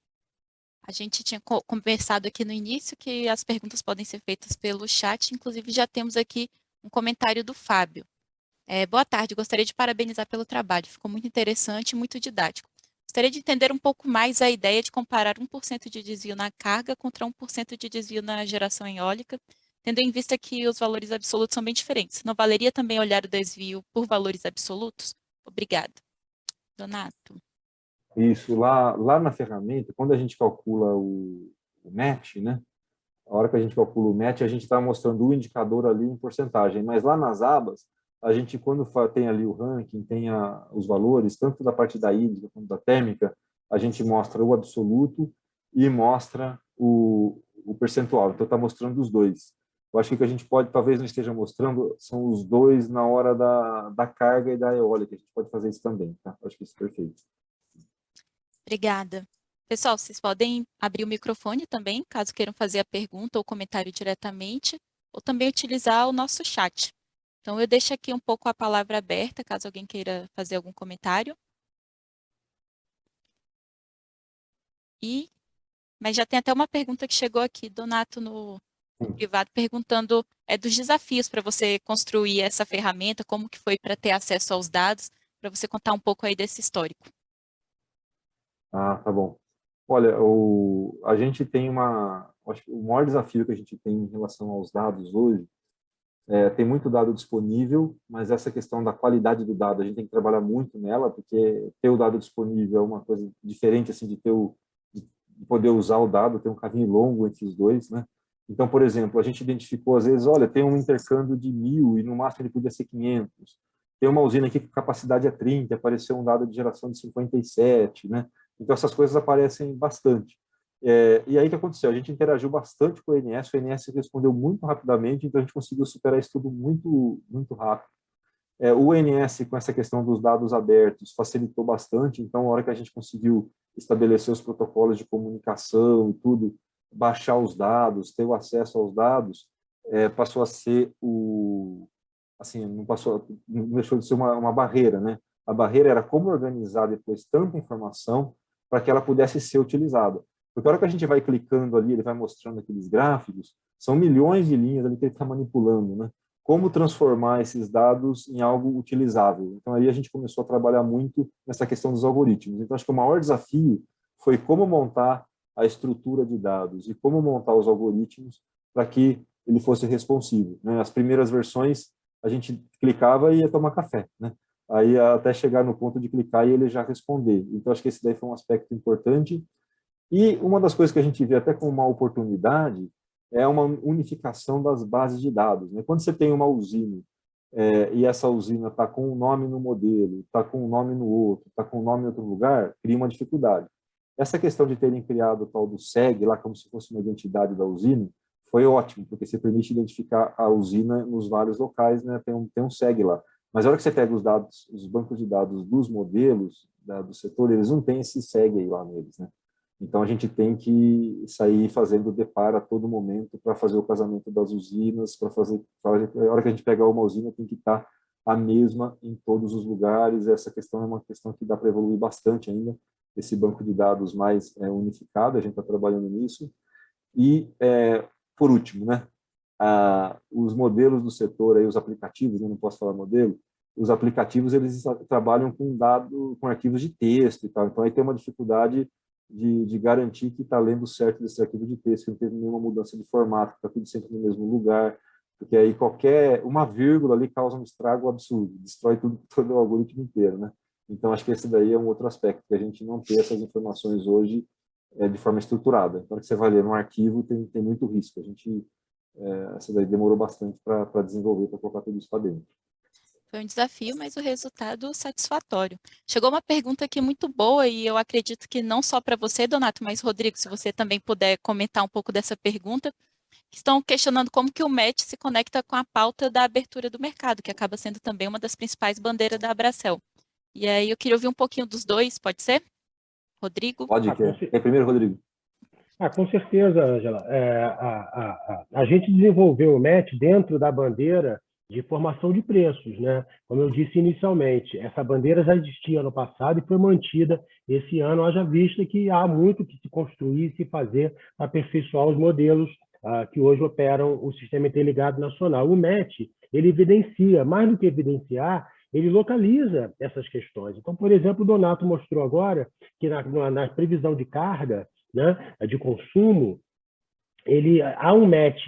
A gente tinha conversado aqui no início que as perguntas podem ser feitas pelo chat, inclusive já temos aqui um comentário do Fábio. Boa tarde, gostaria de parabenizar pelo trabalho, ficou muito interessante e muito didático. Gostaria de entender um pouco mais a ideia de comparar 1% de desvio na carga contra 1% de desvio na geração eólica, tendo em vista que os valores absolutos são bem diferentes. Não valeria também olhar o desvio por valores absolutos? Obrigada. Donato. Isso, lá na ferramenta, quando a gente calcula o match, né? A hora que a gente calcula o match, a gente está mostrando o indicador ali em porcentagem, mas lá nas abas, a gente, quando tem ali o ranking, tem os valores, tanto da parte da hídrica quanto da térmica, a gente mostra o absoluto e mostra o percentual. Então, está mostrando os dois. Eu acho que o que a gente pode, talvez não esteja mostrando, são os dois na hora da carga e da eólica. A gente pode fazer isso também, tá? Eu acho que isso é perfeito. Obrigada. Pessoal, vocês podem abrir o microfone também, caso queiram fazer a pergunta ou comentário diretamente, ou também utilizar o nosso chat. Então, eu deixo aqui um pouco a palavra aberta, caso alguém queira fazer algum comentário. Mas já tem até uma pergunta que chegou aqui, Donato, no privado, perguntando dos desafios para você construir essa ferramenta, como que foi para ter acesso aos dados, para você contar um pouco aí desse histórico. Ah, tá bom. Olha, a gente tem acho que o maior desafio que a gente tem em relação aos dados hoje tem muito dado disponível, mas essa questão da qualidade do dado, a gente tem que trabalhar muito nela, porque ter o dado disponível é uma coisa diferente, assim, de poder usar o dado, tem um caminho longo entre os dois, né? Então, por exemplo, a gente identificou, às vezes, olha, tem um intercâmbio de 1.000 e no máximo ele podia ser 500. Tem uma usina aqui que a capacidade é 30, apareceu um dado de geração de 57, né? Então, essas coisas aparecem bastante. E aí o que aconteceu? A gente interagiu bastante com o INS respondeu muito rapidamente, então a gente conseguiu superar isso tudo muito, muito rápido. O INS, com essa questão dos dados abertos, facilitou bastante, então a hora que a gente conseguiu estabelecer os protocolos de comunicação e tudo, baixar os dados, ter o acesso aos dados, passou a ser assim, não deixou de ser uma barreira, né? A barreira era como organizar depois tanta informação para que ela pudesse ser utilizada. Porque a hora que a gente vai clicando ali, ele vai mostrando aqueles gráficos, são milhões de linhas ali que ele está manipulando, né? Como transformar esses dados em algo utilizável. Então, aí a gente começou a trabalhar muito nessa questão dos algoritmos. Então, acho que o maior desafio foi como montar a estrutura de dados e como montar os algoritmos para que ele fosse responsivo, né? As primeiras versões, a gente clicava e ia tomar café, né? Aí até chegar no ponto de clicar e ele já responder. Então, acho que esse daí foi um aspecto importante. E uma das coisas que a gente vê até como uma oportunidade é uma unificação das bases de dados, né? Quando você tem uma usina e essa usina está com um nome no modelo, está com um nome no outro, está com um nome em outro lugar, cria uma dificuldade. Essa questão de terem criado o tal do SEG, lá como se fosse uma identidade da usina, foi ótimo, porque você permite identificar a usina nos vários locais, né? Tem um SEG lá. Mas a hora que você pega os dados, os bancos de dados dos modelos do setor, eles não têm esse SEG aí lá neles, né? Então, a gente tem que sair fazendo deparo a todo momento para fazer o casamento das usinas, a hora que a gente pegar uma usina, tem que estar a mesma em todos os lugares. Essa questão é uma questão que dá para evoluir bastante ainda, esse banco de dados mais unificado, a gente está trabalhando nisso. E, por último, né, os modelos do setor, aí, os aplicativos, eu não posso falar modelo, os aplicativos eles trabalham com arquivos de texto e tal, então aí tem uma dificuldade de garantir que está lendo certo desse arquivo de texto, que não teve nenhuma mudança de formato, que está tudo sempre no mesmo lugar, porque aí uma vírgula ali causa um estrago absurdo, destrói todo o algoritmo inteiro, né? Então, acho que esse daí é um outro aspecto, que a gente não tem essas informações hoje de forma estruturada. Então, que você vai ler um arquivo, tem muito risco. Essa daí demorou bastante para desenvolver, para colocar tudo isso para dentro. Foi um desafio, mas o resultado satisfatório. Chegou uma pergunta aqui muito boa e eu acredito que não só para você, Donato, mas Rodrigo, se você também puder comentar um pouco dessa pergunta, que estão questionando como que o MET se conecta com a pauta da abertura do mercado, que acaba sendo também uma das principais bandeiras da Abracel. E aí eu queria ouvir um pouquinho dos dois, pode ser? Rodrigo? Pode, quer primeiro, Rodrigo? Com certeza, Angela. A gente desenvolveu o MET dentro da bandeira de formação de preços, né? Como eu disse inicialmente, essa bandeira já existia no passado e foi mantida esse ano, haja vista que há muito que se construir e se fazer para aperfeiçoar os modelos que hoje operam o Sistema Interligado Nacional. O MET, ele evidencia, mais do que evidenciar, ele localiza essas questões. Então, por exemplo, o Donato mostrou agora que na previsão de carga, né, de consumo, há um match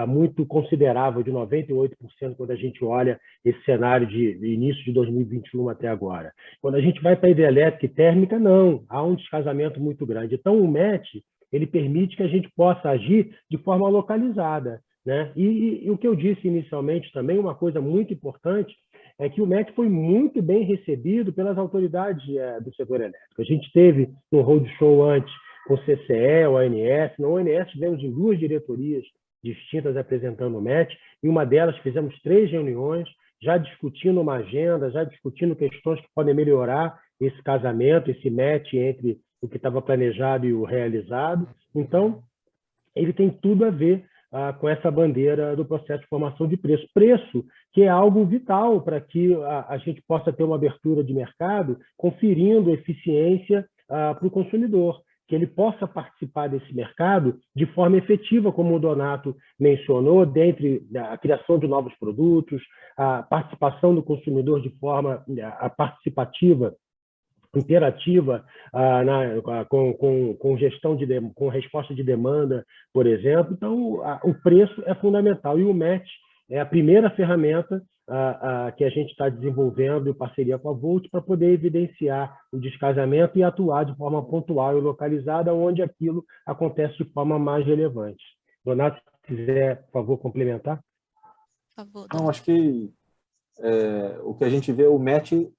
muito considerável de 98% quando a gente olha esse cenário de início de 2021 até agora. Quando a gente vai para a hidrelétrica e térmica, não, há um descasamento muito grande. Então, o match ele permite que a gente possa agir de forma localizada, né? E o que eu disse inicialmente também, uma coisa muito importante, é que o MEC foi muito bem recebido pelas autoridades do setor elétrico. A gente teve no roadshow antes com o CCE, o ANS. Na ONS tivemos em 2 diretorias distintas apresentando o MEC. Em uma delas fizemos 3 reuniões, já discutindo uma agenda, já discutindo questões que podem melhorar esse casamento, esse match entre o que estava planejado e o realizado. Então, ele tem tudo a ver com essa bandeira do processo de formação de preço. Preço que é algo vital para que a gente possa ter uma abertura de mercado, conferindo eficiência para o consumidor, que ele possa participar desse mercado de forma efetiva, como o Donato mencionou, dentre a criação de novos produtos, a participação do consumidor de forma participativa, interativa, com gestão com resposta de demanda, por exemplo. Então, o preço é fundamental e o MET é a primeira ferramenta que a gente está desenvolvendo em parceria com a Volt para poder evidenciar o descasamento e atuar de forma pontual e localizada onde aquilo acontece de forma mais relevante. Donato, se quiser, por favor, complementar. Por favor, Não, acho que o que a gente vê, o MET,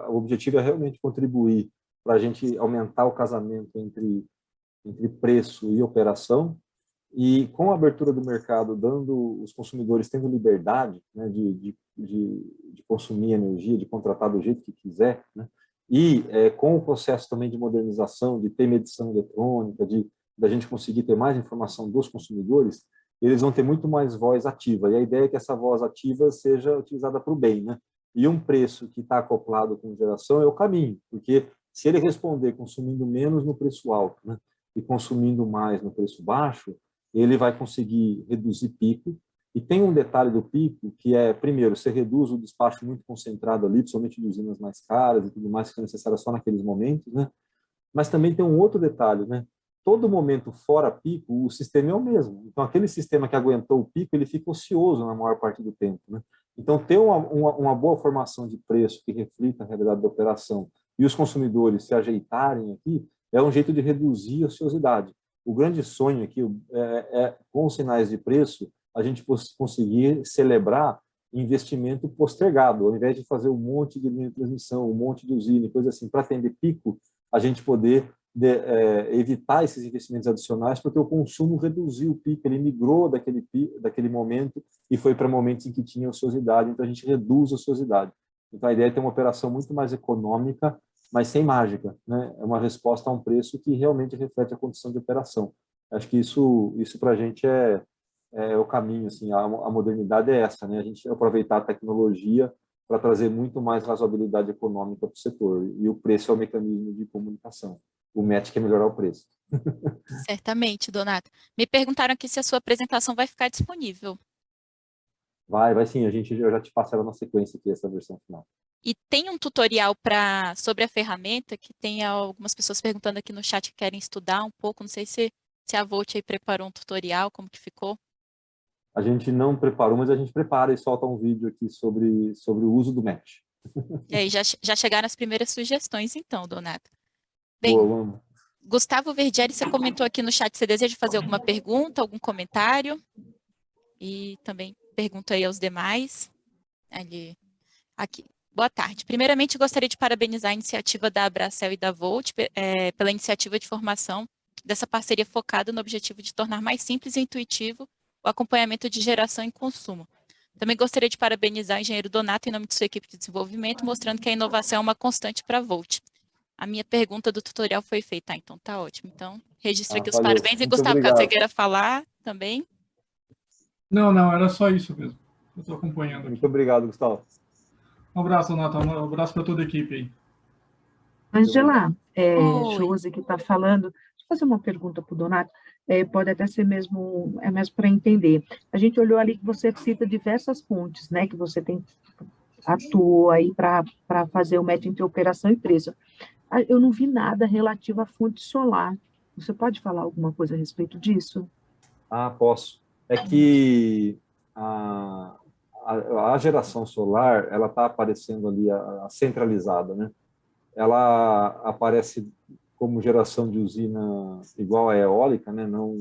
o objetivo é realmente contribuir para a gente aumentar o casamento entre preço e operação, e com a abertura do mercado, dando os consumidores tendo liberdade, né, de consumir energia, de contratar do jeito que quiser, né, e com o processo também de modernização, de ter medição eletrônica, da gente conseguir ter mais informação dos consumidores, eles vão ter muito mais voz ativa. E a ideia é que essa voz ativa seja utilizada para o bem, né? E um preço que está acoplado com geração é o caminho, porque se ele responder consumindo menos no preço alto, né, e consumindo mais no preço baixo, ele vai conseguir reduzir pico. E tem um detalhe do pico, que é, primeiro, você reduz o despacho muito concentrado ali, principalmente de usinas mais caras e tudo mais, que é necessário só naqueles momentos, né? Mas também tem um outro detalhe, né? Todo momento fora pico, o sistema é o mesmo. Então, aquele sistema que aguentou o pico, ele fica ocioso na maior parte do tempo, né? Então, ter uma boa formação de preço que reflita a realidade da operação e os consumidores se ajeitarem aqui, é um jeito de reduzir a ociosidade. O grande sonho aqui com os sinais de preço, a gente conseguir celebrar investimento postergado, ao invés de fazer um monte de linha de transmissão, um monte de usina, coisa assim, para atender pico, a gente poder evitar esses investimentos adicionais, porque o consumo reduziu o pico, ele migrou daquele momento e foi para momentos em que tinha ociosidade, então a gente reduz a ociosidade. Então a ideia é ter uma operação muito mais econômica, mas sem mágica, né? É uma resposta a um preço que realmente reflete a condição de operação. Acho que isso para a gente é o caminho, assim, a modernidade é essa, né? A gente aproveitar a tecnologia para trazer muito mais razoabilidade econômica para o setor, e o preço é o mecanismo de comunicação. O MET quer melhorar o preço. Certamente, Donato. Me perguntaram aqui se a sua apresentação vai ficar disponível. Vai sim, eu já te passo ela na sequência aqui, essa versão final. E tem um tutorial sobre a ferramenta, que tem algumas pessoas perguntando aqui no chat que querem estudar um pouco. Não sei se a Volt aí preparou um tutorial, como que ficou? A gente não preparou, mas a gente prepara e solta um vídeo aqui sobre o uso do MET. E aí já chegaram as primeiras sugestões, então, Donato. Bem, Boa, Gustavo Verdieri, você comentou aqui no chat, você deseja fazer alguma pergunta, algum comentário? E também pergunto aí aos demais. Aqui. Boa tarde. Primeiramente, gostaria de parabenizar a iniciativa da Abracel e da Volt pela iniciativa de formação dessa parceria focada no objetivo de tornar mais simples e intuitivo o acompanhamento de geração e consumo. Também gostaria de parabenizar o engenheiro Donato em nome de sua equipe de desenvolvimento, mostrando que a inovação é uma constante para a Volt. A minha pergunta do tutorial foi feita. Então, tá ótimo. Então, registro aqui os parabéns. E, muito Gustavo, caso você obrigado. queira falar também. Não, era só isso mesmo. Eu estou acompanhando aqui. Muito obrigado, Gustavo. Um abraço, Nathan. Um abraço para toda a equipe aí. Angela, Oi. Josi que está falando, deixa eu fazer uma pergunta para o Donato, pode até ser mesmo, mesmo para entender. A gente olhou ali que você cita diversas fontes, né, que você atuou aí para fazer o match entre operação e preço. Eu não vi nada relativo à fonte solar. Você pode falar alguma coisa a respeito disso? Ah, posso. É que a geração solar, ela está aparecendo ali, a centralizada, né? Ela aparece como geração de usina igual à eólica, né? Não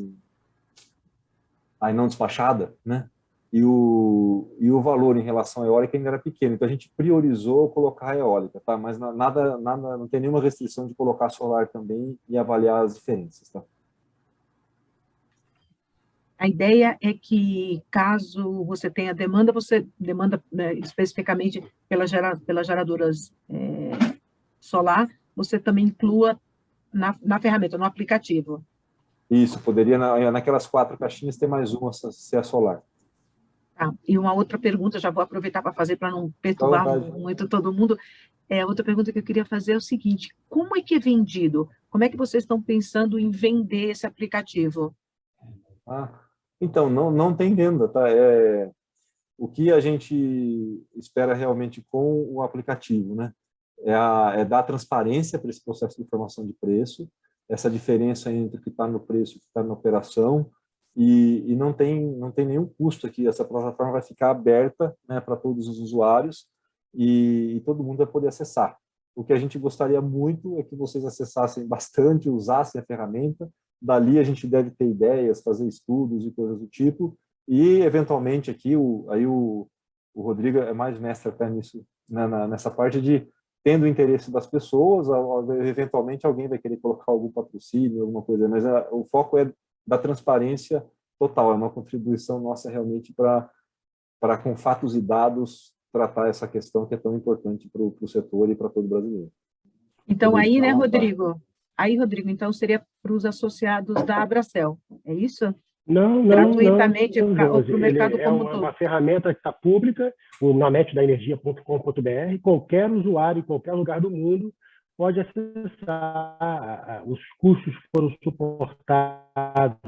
despachada, né? E o valor em relação à eólica ainda era pequeno, então a gente priorizou colocar a eólica, tá? Mas nada, não tem nenhuma restrição de colocar solar também e avaliar as diferenças, tá? A ideia é que, caso você tenha demanda, né, especificamente pelas geradoras solar, você também inclua na ferramenta, no aplicativo. Isso, poderia, naquelas 4 caixinhas, ter mais uma ser a solar. Tá. E uma outra pergunta, já vou aproveitar para fazer, para não perturbar muito todo mundo. Outra pergunta que eu queria fazer é o seguinte: como é que é vendido? Como é que vocês estão pensando em vender esse aplicativo? Então, não tem venda, tá? O que a gente espera realmente com o aplicativo, né? É dar transparência para esse processo de informação de preço, essa diferença entre o que está no preço e o que está na operação, e não tem nenhum custo aqui. Essa plataforma vai ficar aberta, né, para todos os usuários e todo mundo vai poder acessar. O que a gente gostaria muito é que vocês acessassem bastante, usassem a ferramenta. Dali a gente deve ter ideias, fazer estudos e coisas do tipo, e eventualmente aqui o Rodrigo é mais mestre até nisso, né, nessa parte de, tendo o interesse das pessoas, eventualmente alguém vai querer colocar algum patrocínio, alguma coisa, mas o foco é da transparência total, é uma contribuição nossa realmente para com fatos e dados tratar essa questão que é tão importante para o setor e para todo brasileiro. Então aí, né, Rodrigo? Aí, Rodrigo, então seria para os associados da Abracel, é isso? Não, gratuitamente para o mercado como todo. É todo. uma ferramenta que está pública, na metdaenergia.com.br. Qualquer usuário, em qualquer lugar do mundo, pode acessar. Os custos foram suportados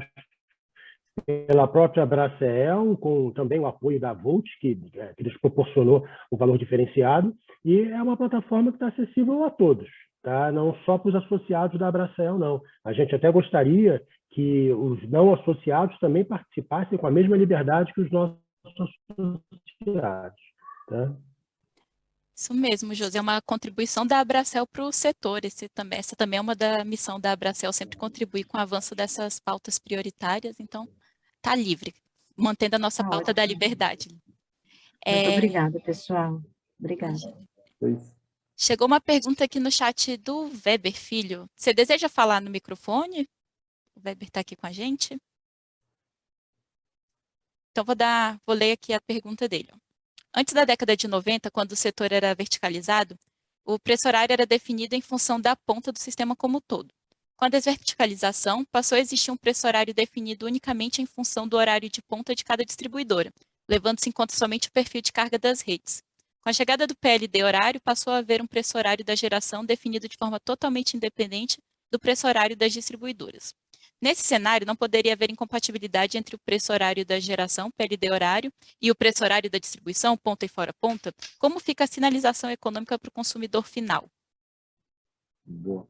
pela própria Abracel, com também o apoio da Volt, que lhes proporcionou o valor diferenciado, e é uma plataforma que está acessível a todos, tá? Não só para os associados da Abracel, não. A gente até gostaria que os não associados também participassem com a mesma liberdade que os nossos associados, tá? Isso mesmo, José, é uma contribuição da Abracel para o setor. Essa também é uma da missão da Abracel, sempre contribuir com o avanço dessas pautas prioritárias. Então, está livre, mantendo a nossa pauta da liberdade. Muito obrigada, pessoal. Obrigada. Chegou uma pergunta aqui no chat do Weber Filho. Você deseja falar no microfone? O Weber está aqui com a gente. Então, vou ler aqui a pergunta dele. Antes da década de 90, quando o setor era verticalizado, o preço horário era definido em função da ponta do sistema como um todo. Com a desverticalização, passou a existir um preço horário definido unicamente em função do horário de ponta de cada distribuidora, levando-se em conta somente o perfil de carga das redes. Com a chegada do PLD horário, passou a haver um preço horário da geração definido de forma totalmente independente do preço horário das distribuidoras. Nesse cenário, não poderia haver incompatibilidade entre o preço horário da geração, PLD horário, e o preço horário da distribuição, ponta e fora ponta. Como fica a sinalização econômica para o consumidor final? Boa.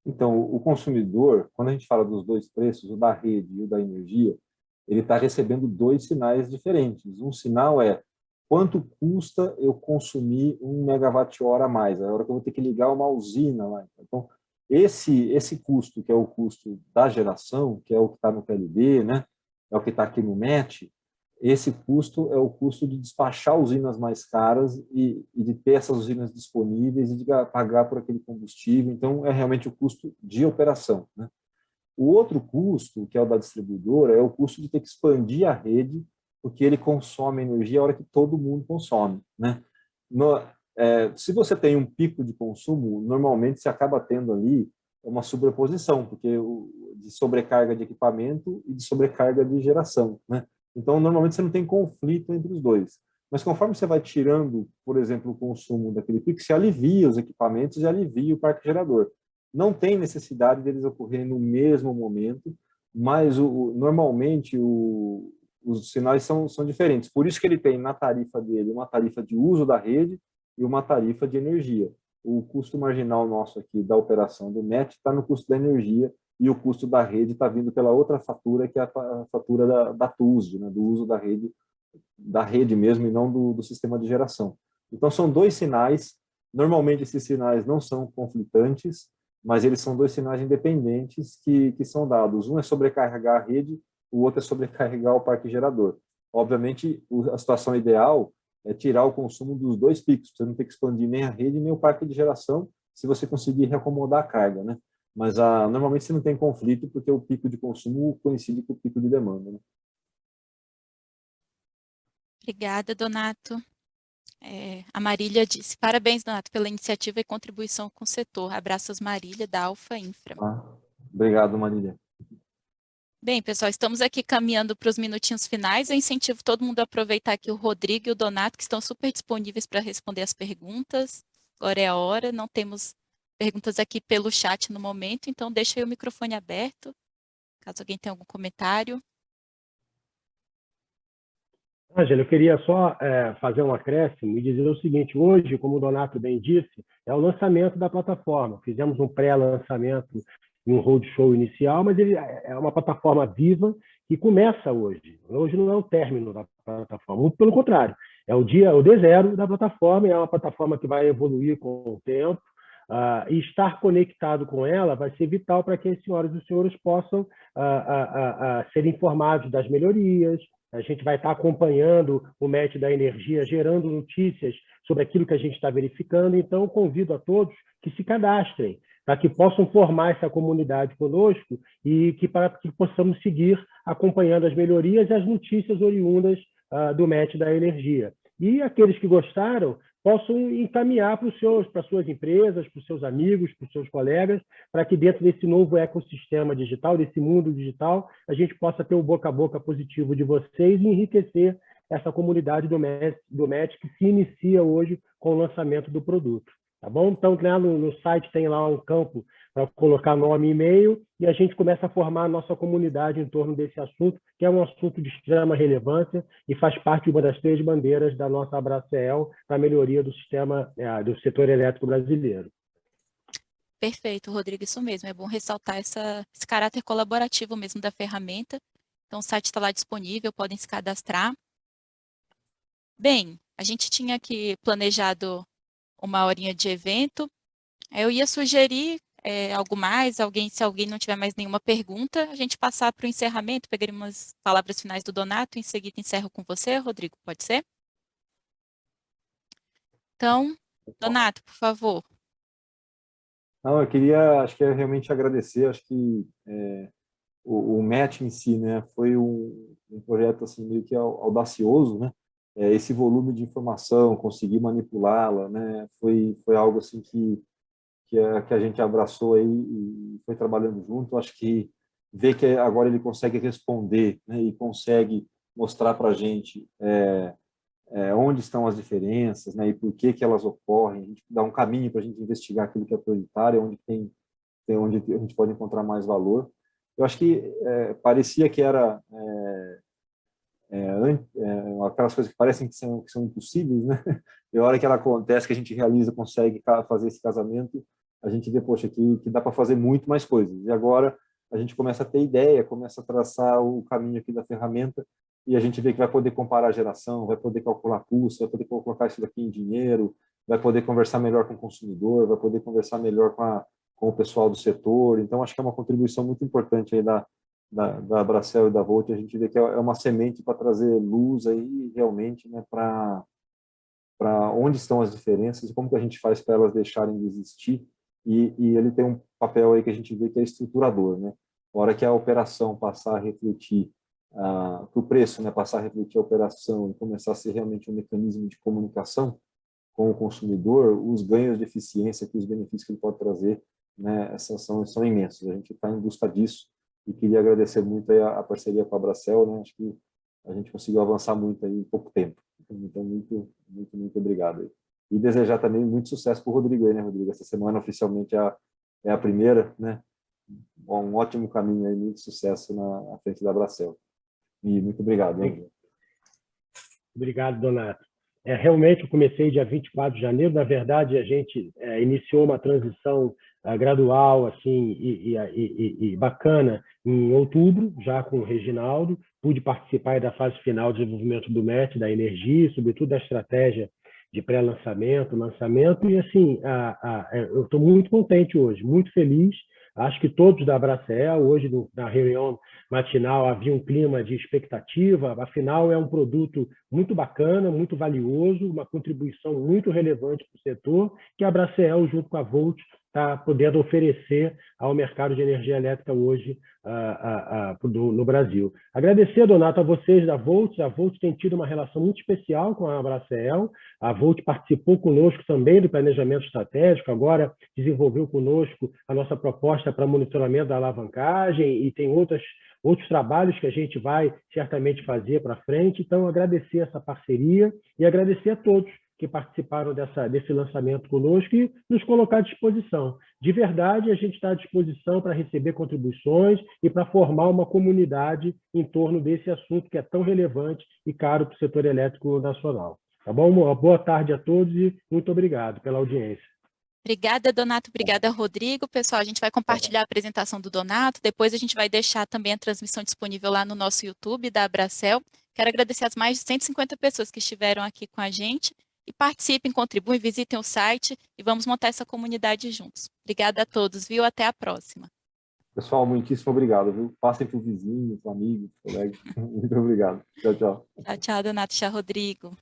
Então, o consumidor, quando a gente fala dos dois preços, o da rede e o da energia, ele está recebendo 2 sinais diferentes. Um sinal é quanto custa eu consumir 1 megawatt-hora a mais, a hora que eu vou ter que ligar uma usina lá. Então, esse custo, que é o custo da geração, que é o que está no PLD, né? É o que está aqui no MET, esse custo é o custo de despachar usinas mais caras e de ter essas usinas disponíveis e de pagar por aquele combustível. Então, é realmente o custo de operação, né? O outro custo, que é o da distribuidora, é o custo de ter que expandir a rede, porque ele consome energia a hora que todo mundo consome, né? Se você tem um pico de consumo, normalmente você acaba tendo ali uma sobreposição, porque de sobrecarga de equipamento e de sobrecarga de geração, né? Então, normalmente você não tem conflito entre os dois. Mas conforme você vai tirando, por exemplo, o consumo daquele pico, você alivia os equipamentos e alivia o parque gerador. Não tem necessidade deles ocorrerem no mesmo momento, mas normalmente os sinais são diferentes. Por isso que ele tem na tarifa dele uma tarifa de uso da rede e uma tarifa de energia. O custo marginal nosso aqui da operação do MET está no custo da energia e o custo da rede está vindo pela outra fatura, que é a fatura da TUSD, né, do uso da rede mesmo e não do sistema de geração. Então, são dois sinais. Normalmente, esses sinais não são conflitantes, mas eles são dois sinais independentes que são dados. Um é sobrecarregar a rede, o outro é sobrecarregar o parque gerador. Obviamente, a situação ideal é tirar o consumo dos dois picos, você não ter que expandir nem a rede nem o parque de geração, se você conseguir reacomodar a carga, né? Mas normalmente você não tem conflito, porque o pico de consumo coincide com o pico de demanda, né? Obrigada, Donato. A Marília disse, parabéns, Donato, pela iniciativa e contribuição com o setor. Abraços, Marília, da Alfa Infra. Obrigado, Marília. Bem, pessoal, estamos aqui caminhando para os minutinhos finais. Eu incentivo todo mundo a aproveitar aqui o Rodrigo e o Donato, que estão super disponíveis para responder as perguntas. Agora é a hora, não temos perguntas aqui pelo chat no momento, então deixa aí o microfone aberto, caso alguém tenha algum comentário. Ângela, eu queria só fazer um acréscimo e dizer o seguinte: hoje, como o Donato bem disse, é o lançamento da plataforma. Fizemos um pré-lançamento e um roadshow inicial, mas ele é uma plataforma viva que começa hoje. Hoje não é o término da plataforma, muito pelo contrário, é o D0 da plataforma, e é uma plataforma que vai evoluir com o tempo. E estar conectado com ela vai ser vital para que as senhoras e os senhores possam ser informados das melhorias. A gente vai estar acompanhando o MET da energia, gerando notícias sobre aquilo que a gente está verificando. Então, eu convido a todos que se cadastrem, para que possam formar essa comunidade conosco e para que possamos seguir acompanhando as melhorias e as notícias oriundas do MET da energia. E aqueles que gostaram possam encaminhar para as suas empresas, para os seus amigos, para os seus colegas, para que dentro desse novo ecossistema digital, desse mundo digital, a gente possa ter o boca a boca positivo de vocês e enriquecer essa comunidade do MET que se inicia hoje com o lançamento do produto. Tá bom? Então, no site tem lá um campo para colocar nome e e-mail, e a gente começa a formar a nossa comunidade em torno desse assunto, que é um assunto de extrema relevância e faz parte de uma das 3 bandeiras da nossa Abracel para a melhoria do sistema do setor elétrico brasileiro. Perfeito, Rodrigo, isso mesmo. É bom ressaltar esse caráter colaborativo mesmo da ferramenta. Então, o site está lá disponível, podem se cadastrar. Bem, a gente tinha aqui planejado uma horinha de evento. Eu ia sugerir algo mais, se alguém não tiver mais nenhuma pergunta, a gente passar para o encerramento, pegaria umas palavras finais do Donato, em seguida encerro com você, Rodrigo, pode ser? Então, Donato, por favor. Não, acho que realmente agradecer, acho que o MET em si, né, foi um projeto assim meio que audacioso, né? Esse volume de informação, conseguir manipulá-la, né, foi algo assim que a gente abraçou aí e foi trabalhando junto. Acho que ver que agora ele consegue responder, né, e consegue mostrar para a gente onde estão as diferenças, né, e por que elas ocorrem, a gente dá um caminho para a gente investigar aquilo que é prioritário, onde a gente pode encontrar mais valor. Eu acho que parecia que era aquelas coisas que parecem que são impossíveis, né? E a hora que ela acontece, que a gente realiza, consegue fazer esse casamento, a gente vê, poxa, que dá para fazer muito mais coisas. E agora a gente começa a ter ideia, começa a traçar o caminho aqui da ferramenta, e a gente vê que vai poder comparar a geração, vai poder calcular custo, vai poder colocar isso daqui em dinheiro, vai poder conversar melhor com o consumidor, vai poder conversar melhor com o pessoal do setor. Então, acho que é uma contribuição muito importante aí da Abracel e da Volt. A gente vê que é uma semente para trazer luz aí realmente, né, para onde estão as diferenças e como que a gente faz para elas deixarem de existir. E ele tem um papel aí que a gente vê que é estruturador, né? A hora que a operação passar a refletir que o preço, né, passar a refletir a operação e começar a ser realmente um mecanismo de comunicação com o consumidor, os ganhos de eficiência, os benefícios que ele pode trazer, né, são imensos. A gente está em busca disso e queria agradecer muito aí a parceria com a Abracel, né? Acho que a gente conseguiu avançar muito aí em pouco tempo. Então, muito obrigado aí. E desejar também muito sucesso para o Rodrigo aí, né, Rodrigo? Essa semana oficialmente é a primeira, né? Um ótimo caminho aí, muito sucesso na frente da Bracel. E muito obrigado, né? Obrigado, Donato. Realmente, eu comecei dia 24 de janeiro. Na verdade, a gente iniciou uma transição gradual assim, e bacana em outubro, já com o Reginaldo. Pude participar da fase final de desenvolvimento do MET, da energia, sobretudo da estratégia de pré-lançamento, lançamento. E, assim, eu estou muito contente hoje, muito feliz. Acho que todos da Bracel, hoje, na reunião matinal, havia um clima de expectativa. Afinal, é um produto muito bacana, muito valioso, uma contribuição muito relevante para o setor, que a Bracel, junto com a Volt, está podendo oferecer ao mercado de energia elétrica hoje no Brasil. Agradecer, Donato, a vocês da Volt. A Volt tem tido uma relação muito especial com a Bracel. A Volt participou conosco também do planejamento estratégico, agora desenvolveu conosco a nossa proposta para monitoramento da alavancagem e tem outros trabalhos que a gente vai certamente fazer para frente. Então, agradecer essa parceria e agradecer a todos que participaram desse lançamento conosco e nos colocar à disposição. De verdade, a gente está à disposição para receber contribuições e para formar uma comunidade em torno desse assunto que é tão relevante e caro para o setor elétrico nacional. Tá bom? Uma boa tarde a todos e muito obrigado pela audiência. Obrigada, Donato. Obrigada, Rodrigo. Pessoal, a gente vai compartilhar a apresentação do Donato. Depois a gente vai deixar também a transmissão disponível lá no nosso YouTube da Bracel. Quero agradecer as mais de 150 pessoas que estiveram aqui com a gente. E participem, contribuem, visitem o site e vamos montar essa comunidade juntos. Obrigada a todos, viu? Até a próxima. Pessoal, muitíssimo obrigado, viu? Passem para o vizinho, para o amigo, para o colega. Muito obrigado. Tchau, tchau. Tchau, tchau, Donato. Tchau, Rodrigo.